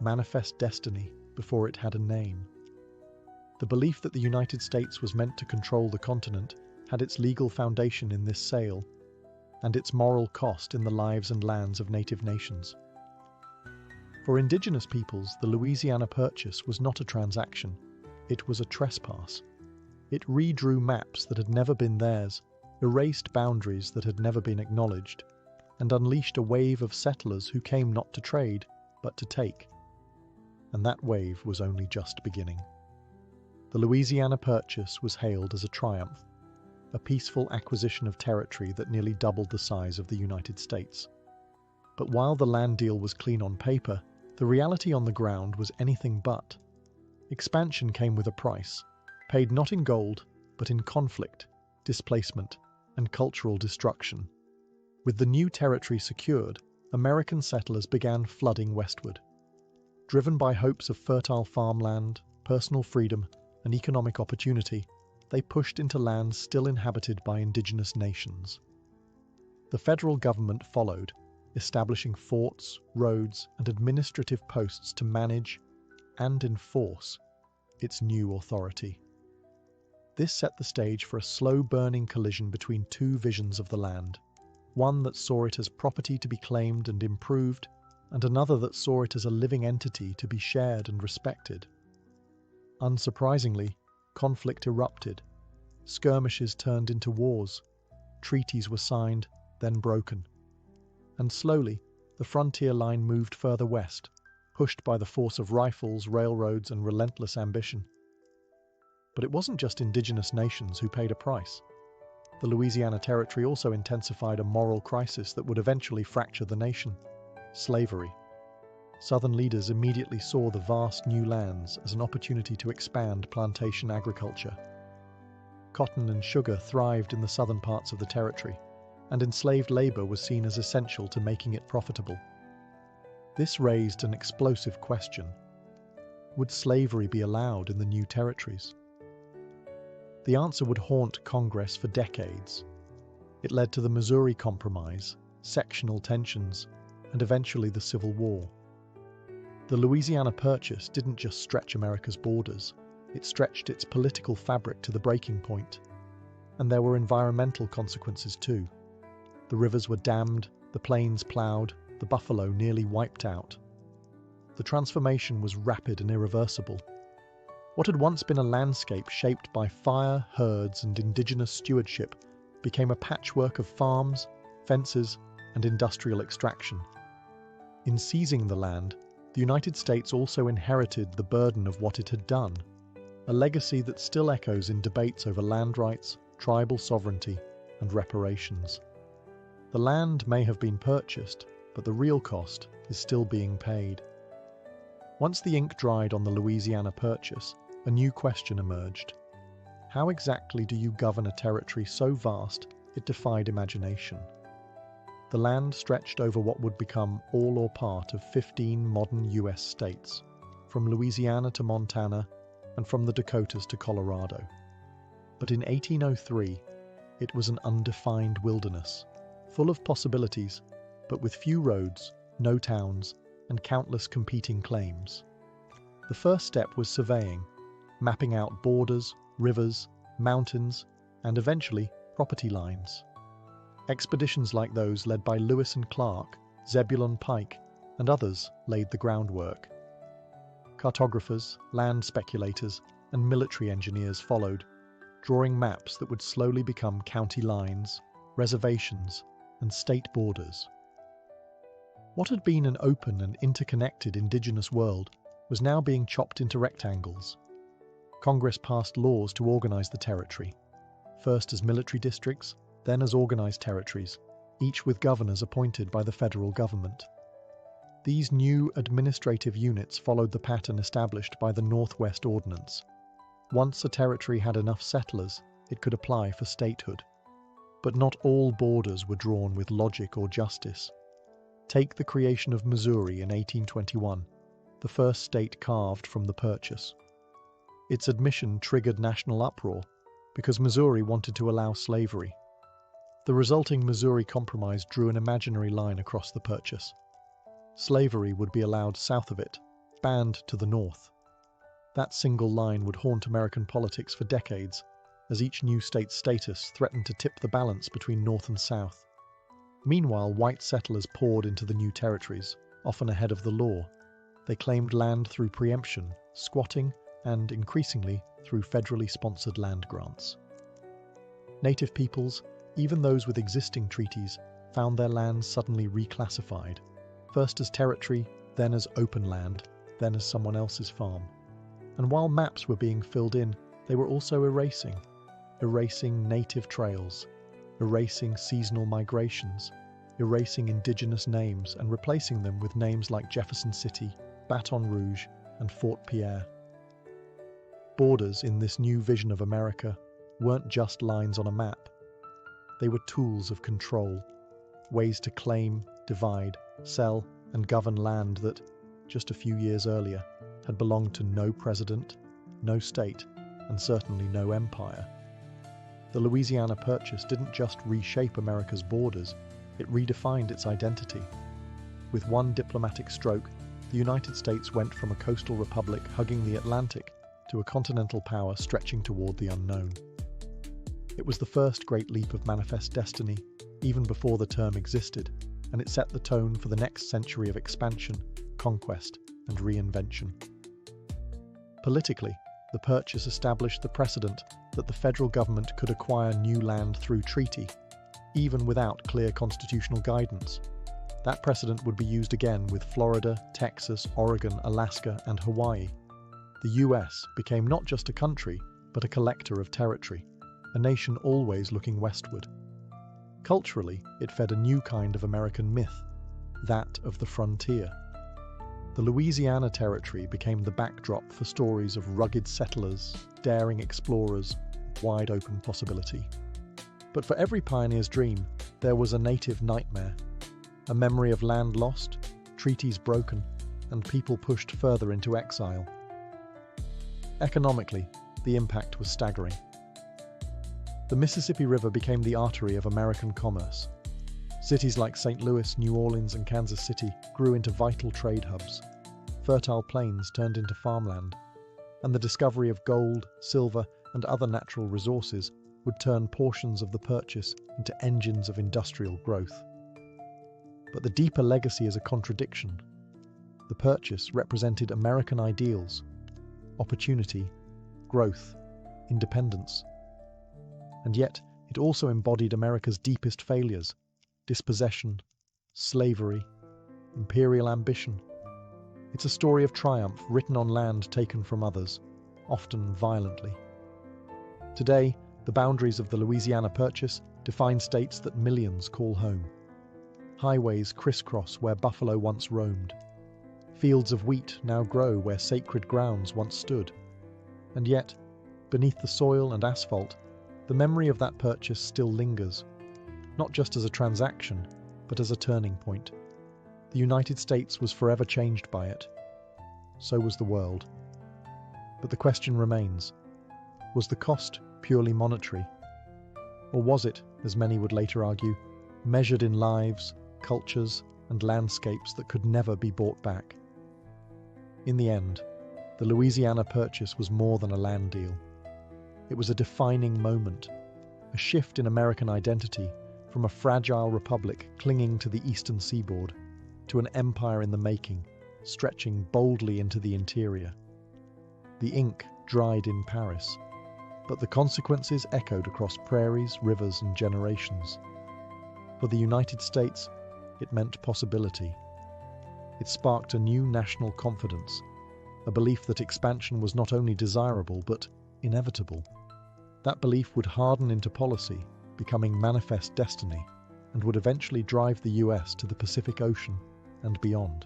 manifest destiny before it had a name. The belief that the United States was meant to control the continent had its legal foundation in this sale, and its moral cost in the lives and lands of native nations. For indigenous peoples, the Louisiana Purchase was not a transaction, it was a trespass. It redrew maps that had never been theirs, erased boundaries that had never been acknowledged, and unleashed a wave of settlers who came not to trade, but to take. And that wave was only just beginning. The Louisiana Purchase was hailed as a triumph, a peaceful acquisition of territory that nearly doubled the size of the United States. But while the land deal was clean on paper, the reality on the ground was anything but. Expansion came with a price, paid not in gold, but in conflict, displacement, and cultural destruction. With the new territory secured, American settlers began flooding westward. Driven by hopes of fertile farmland, personal freedom, and economic opportunity, they pushed into lands still inhabited by indigenous nations. The federal government followed, establishing forts, roads, and administrative posts to manage and enforce its new authority. This set the stage for a slow-burning collision between two visions of the land, one that saw it as property to be claimed and improved, and another that saw it as a living entity to be shared and respected. Unsurprisingly, conflict erupted. Skirmishes turned into wars. Treaties were signed, then broken. And slowly, the frontier line moved further west, pushed by the force of rifles, railroads, and relentless ambition. But it wasn't just indigenous nations who paid a price. The Louisiana Territory also intensified a moral crisis that would eventually fracture the nation: slavery. Southern leaders immediately saw the vast new lands as an opportunity to expand plantation agriculture. Cotton and sugar thrived in the southern parts of the territory, and enslaved labor was seen as essential to making it profitable. This raised an explosive question: would slavery be allowed in the new territories? The answer would haunt Congress for decades. It led to the Missouri Compromise, sectional tensions, and eventually the Civil War. The Louisiana Purchase didn't just stretch America's borders, it stretched its political fabric to the breaking point. And there were environmental consequences too. The rivers were dammed, the plains plowed, the buffalo nearly wiped out. The transformation was rapid and irreversible. What had once been a landscape shaped by fire, herds, and indigenous stewardship became a patchwork of farms, fences, and industrial extraction. In seizing the land, the United States also inherited the burden of what it had done, a legacy that still echoes in debates over land rights, tribal sovereignty, and reparations. The land may have been purchased, but the real cost is still being paid. Once the ink dried on the Louisiana Purchase, a new question emerged. How exactly do you govern a territory so vast it defied imagination? The land stretched over what would become all or part of 15 modern US states, from Louisiana to Montana and from the Dakotas to Colorado. But in 1803, it was an undefined wilderness, full of possibilities, but with few roads, no towns, and countless competing claims. The first step was surveying, mapping out borders, rivers, mountains, and eventually property lines. Expeditions like those led by Lewis and Clark, Zebulon Pike, and others laid the groundwork. Cartographers, land speculators, and military engineers followed, drawing maps that would slowly become county lines, reservations, and state borders. What had been an open and interconnected indigenous world was now being chopped into rectangles. Congress passed laws to organize the territory, first as military districts, then as organized territories, each with governors appointed by the federal government. These new administrative units followed the pattern established by the Northwest Ordinance. Once a territory had enough settlers, it could apply for statehood. But not all borders were drawn with logic or justice. Take the creation of Missouri in 1821, the first state carved from the Purchase. Its admission triggered national uproar because Missouri wanted to allow slavery. The resulting Missouri Compromise drew an imaginary line across the Purchase. Slavery would be allowed south of it, banned to the north. That single line would haunt American politics for decades, as each new state's status threatened to tip the balance between north and south. Meanwhile, white settlers poured into the new territories, often ahead of the law. They claimed land through preemption, squatting, and increasingly through federally sponsored land grants. Native peoples, even those with existing treaties, found their lands suddenly reclassified, first as territory, then as open land, then as someone else's farm. And while maps were being filled in, they were also erasing native trails, erasing seasonal migrations, erasing indigenous names and replacing them with names like Jefferson City, Baton Rouge, and Fort Pierre. Borders in this new vision of America weren't just lines on a map. They were tools of control, ways to claim, divide, sell, and govern land that, just a few years earlier, had belonged to no president, no state, and certainly no empire. The Louisiana Purchase didn't just reshape America's borders, it redefined its identity. With one diplomatic stroke, the United States went from a coastal republic hugging the Atlantic to a continental power stretching toward the unknown. It was the first great leap of manifest destiny, even before the term existed, and it set the tone for the next century of expansion, conquest, and reinvention. Politically, the Purchase established the precedent that the federal government could acquire new land through treaty, even without clear constitutional guidance. That precedent would be used again with Florida, Texas, Oregon, Alaska, and Hawaii. The US became not just a country, but a collector of territory. a nation always looking westward. Culturally, it fed a new kind of American myth, that of the frontier. The Louisiana Territory became the backdrop for stories of rugged settlers, daring explorers, wide-open possibility. But for every pioneer's dream, there was a native nightmare, a memory of land lost, treaties broken, and people pushed further into exile. Economically, the impact was staggering. The Mississippi River became the artery of American commerce. Cities like St. Louis, New Orleans, and Kansas City grew into vital trade hubs. Fertile plains turned into farmland, and the discovery of gold, silver, and other natural resources would turn portions of the Purchase into engines of industrial growth. But the deeper legacy is a contradiction. The Purchase represented American ideals, opportunity, growth, independence. And yet, it also embodied America's deepest failures: dispossession, slavery, imperial ambition. It's a story of triumph written on land taken from others, often violently. Today, the boundaries of the Louisiana Purchase define states that millions call home. Highways crisscross where buffalo once roamed. Fields of wheat now grow where sacred grounds once stood. And yet, beneath the soil and asphalt, the memory of that purchase still lingers, not just as a transaction, but as a turning point. The United States was forever changed by it. So was the world. But the question remains, was the cost purely monetary? Or was it, as many would later argue, measured in lives, cultures, and landscapes that could never be bought back? In the end, the Louisiana Purchase was more than a land deal. It was a defining moment, a shift in American identity from a fragile republic clinging to the eastern seaboard to an empire in the making, stretching boldly into the interior. The ink dried in Paris, but the consequences echoed across prairies, rivers, and generations. For the United States, it meant possibility. It sparked a new national confidence, a belief that expansion was not only desirable but inevitable. That belief would harden into policy, becoming manifest destiny, and would eventually drive the US to the Pacific Ocean and beyond.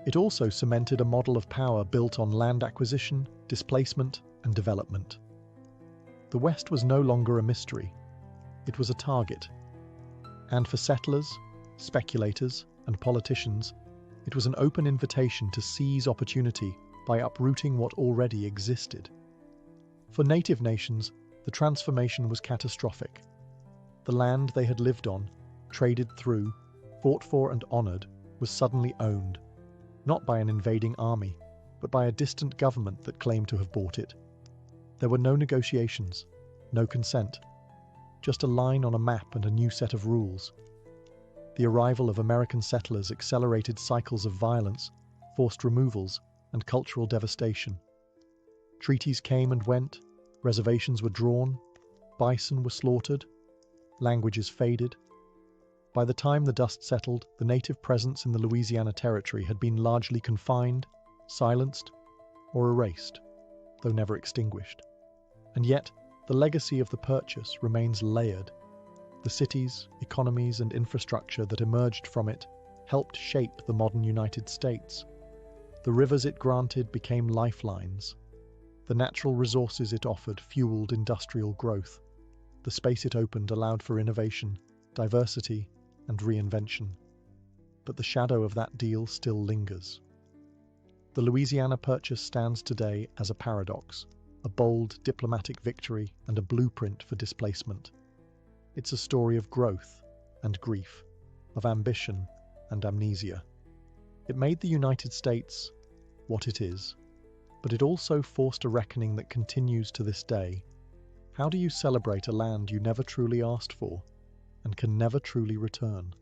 It also cemented a model of power built on land acquisition, displacement, and development. The West was no longer a mystery. It was a target. And for settlers, speculators, and politicians, it was an open invitation to seize opportunity by uprooting what already existed. For native nations, the transformation was catastrophic. The land they had lived on, traded through, fought for and honoured, was suddenly owned, not by an invading army, but by a distant government that claimed to have bought it. There were no negotiations, no consent, just a line on a map and a new set of rules. The arrival of American settlers accelerated cycles of violence, forced removals, and cultural devastation. Treaties came and went, reservations were drawn, bison were slaughtered, languages faded. By the time the dust settled, the native presence in the Louisiana Territory had been largely confined, silenced, or erased, though never extinguished. And yet, the legacy of the Purchase remains layered. The cities, economies, and infrastructure that emerged from it helped shape the modern United States. The rivers it granted became lifelines. The natural resources it offered fueled industrial growth. The space it opened allowed for innovation, diversity, and reinvention. But the shadow of that deal still lingers. The Louisiana Purchase stands today as a paradox, a bold diplomatic victory and a blueprint for displacement. It's a story of growth and grief, of ambition and amnesia. It made the United States what it is, but it also forced a reckoning that continues to this day. How do you celebrate a land you never truly asked for and can never truly return?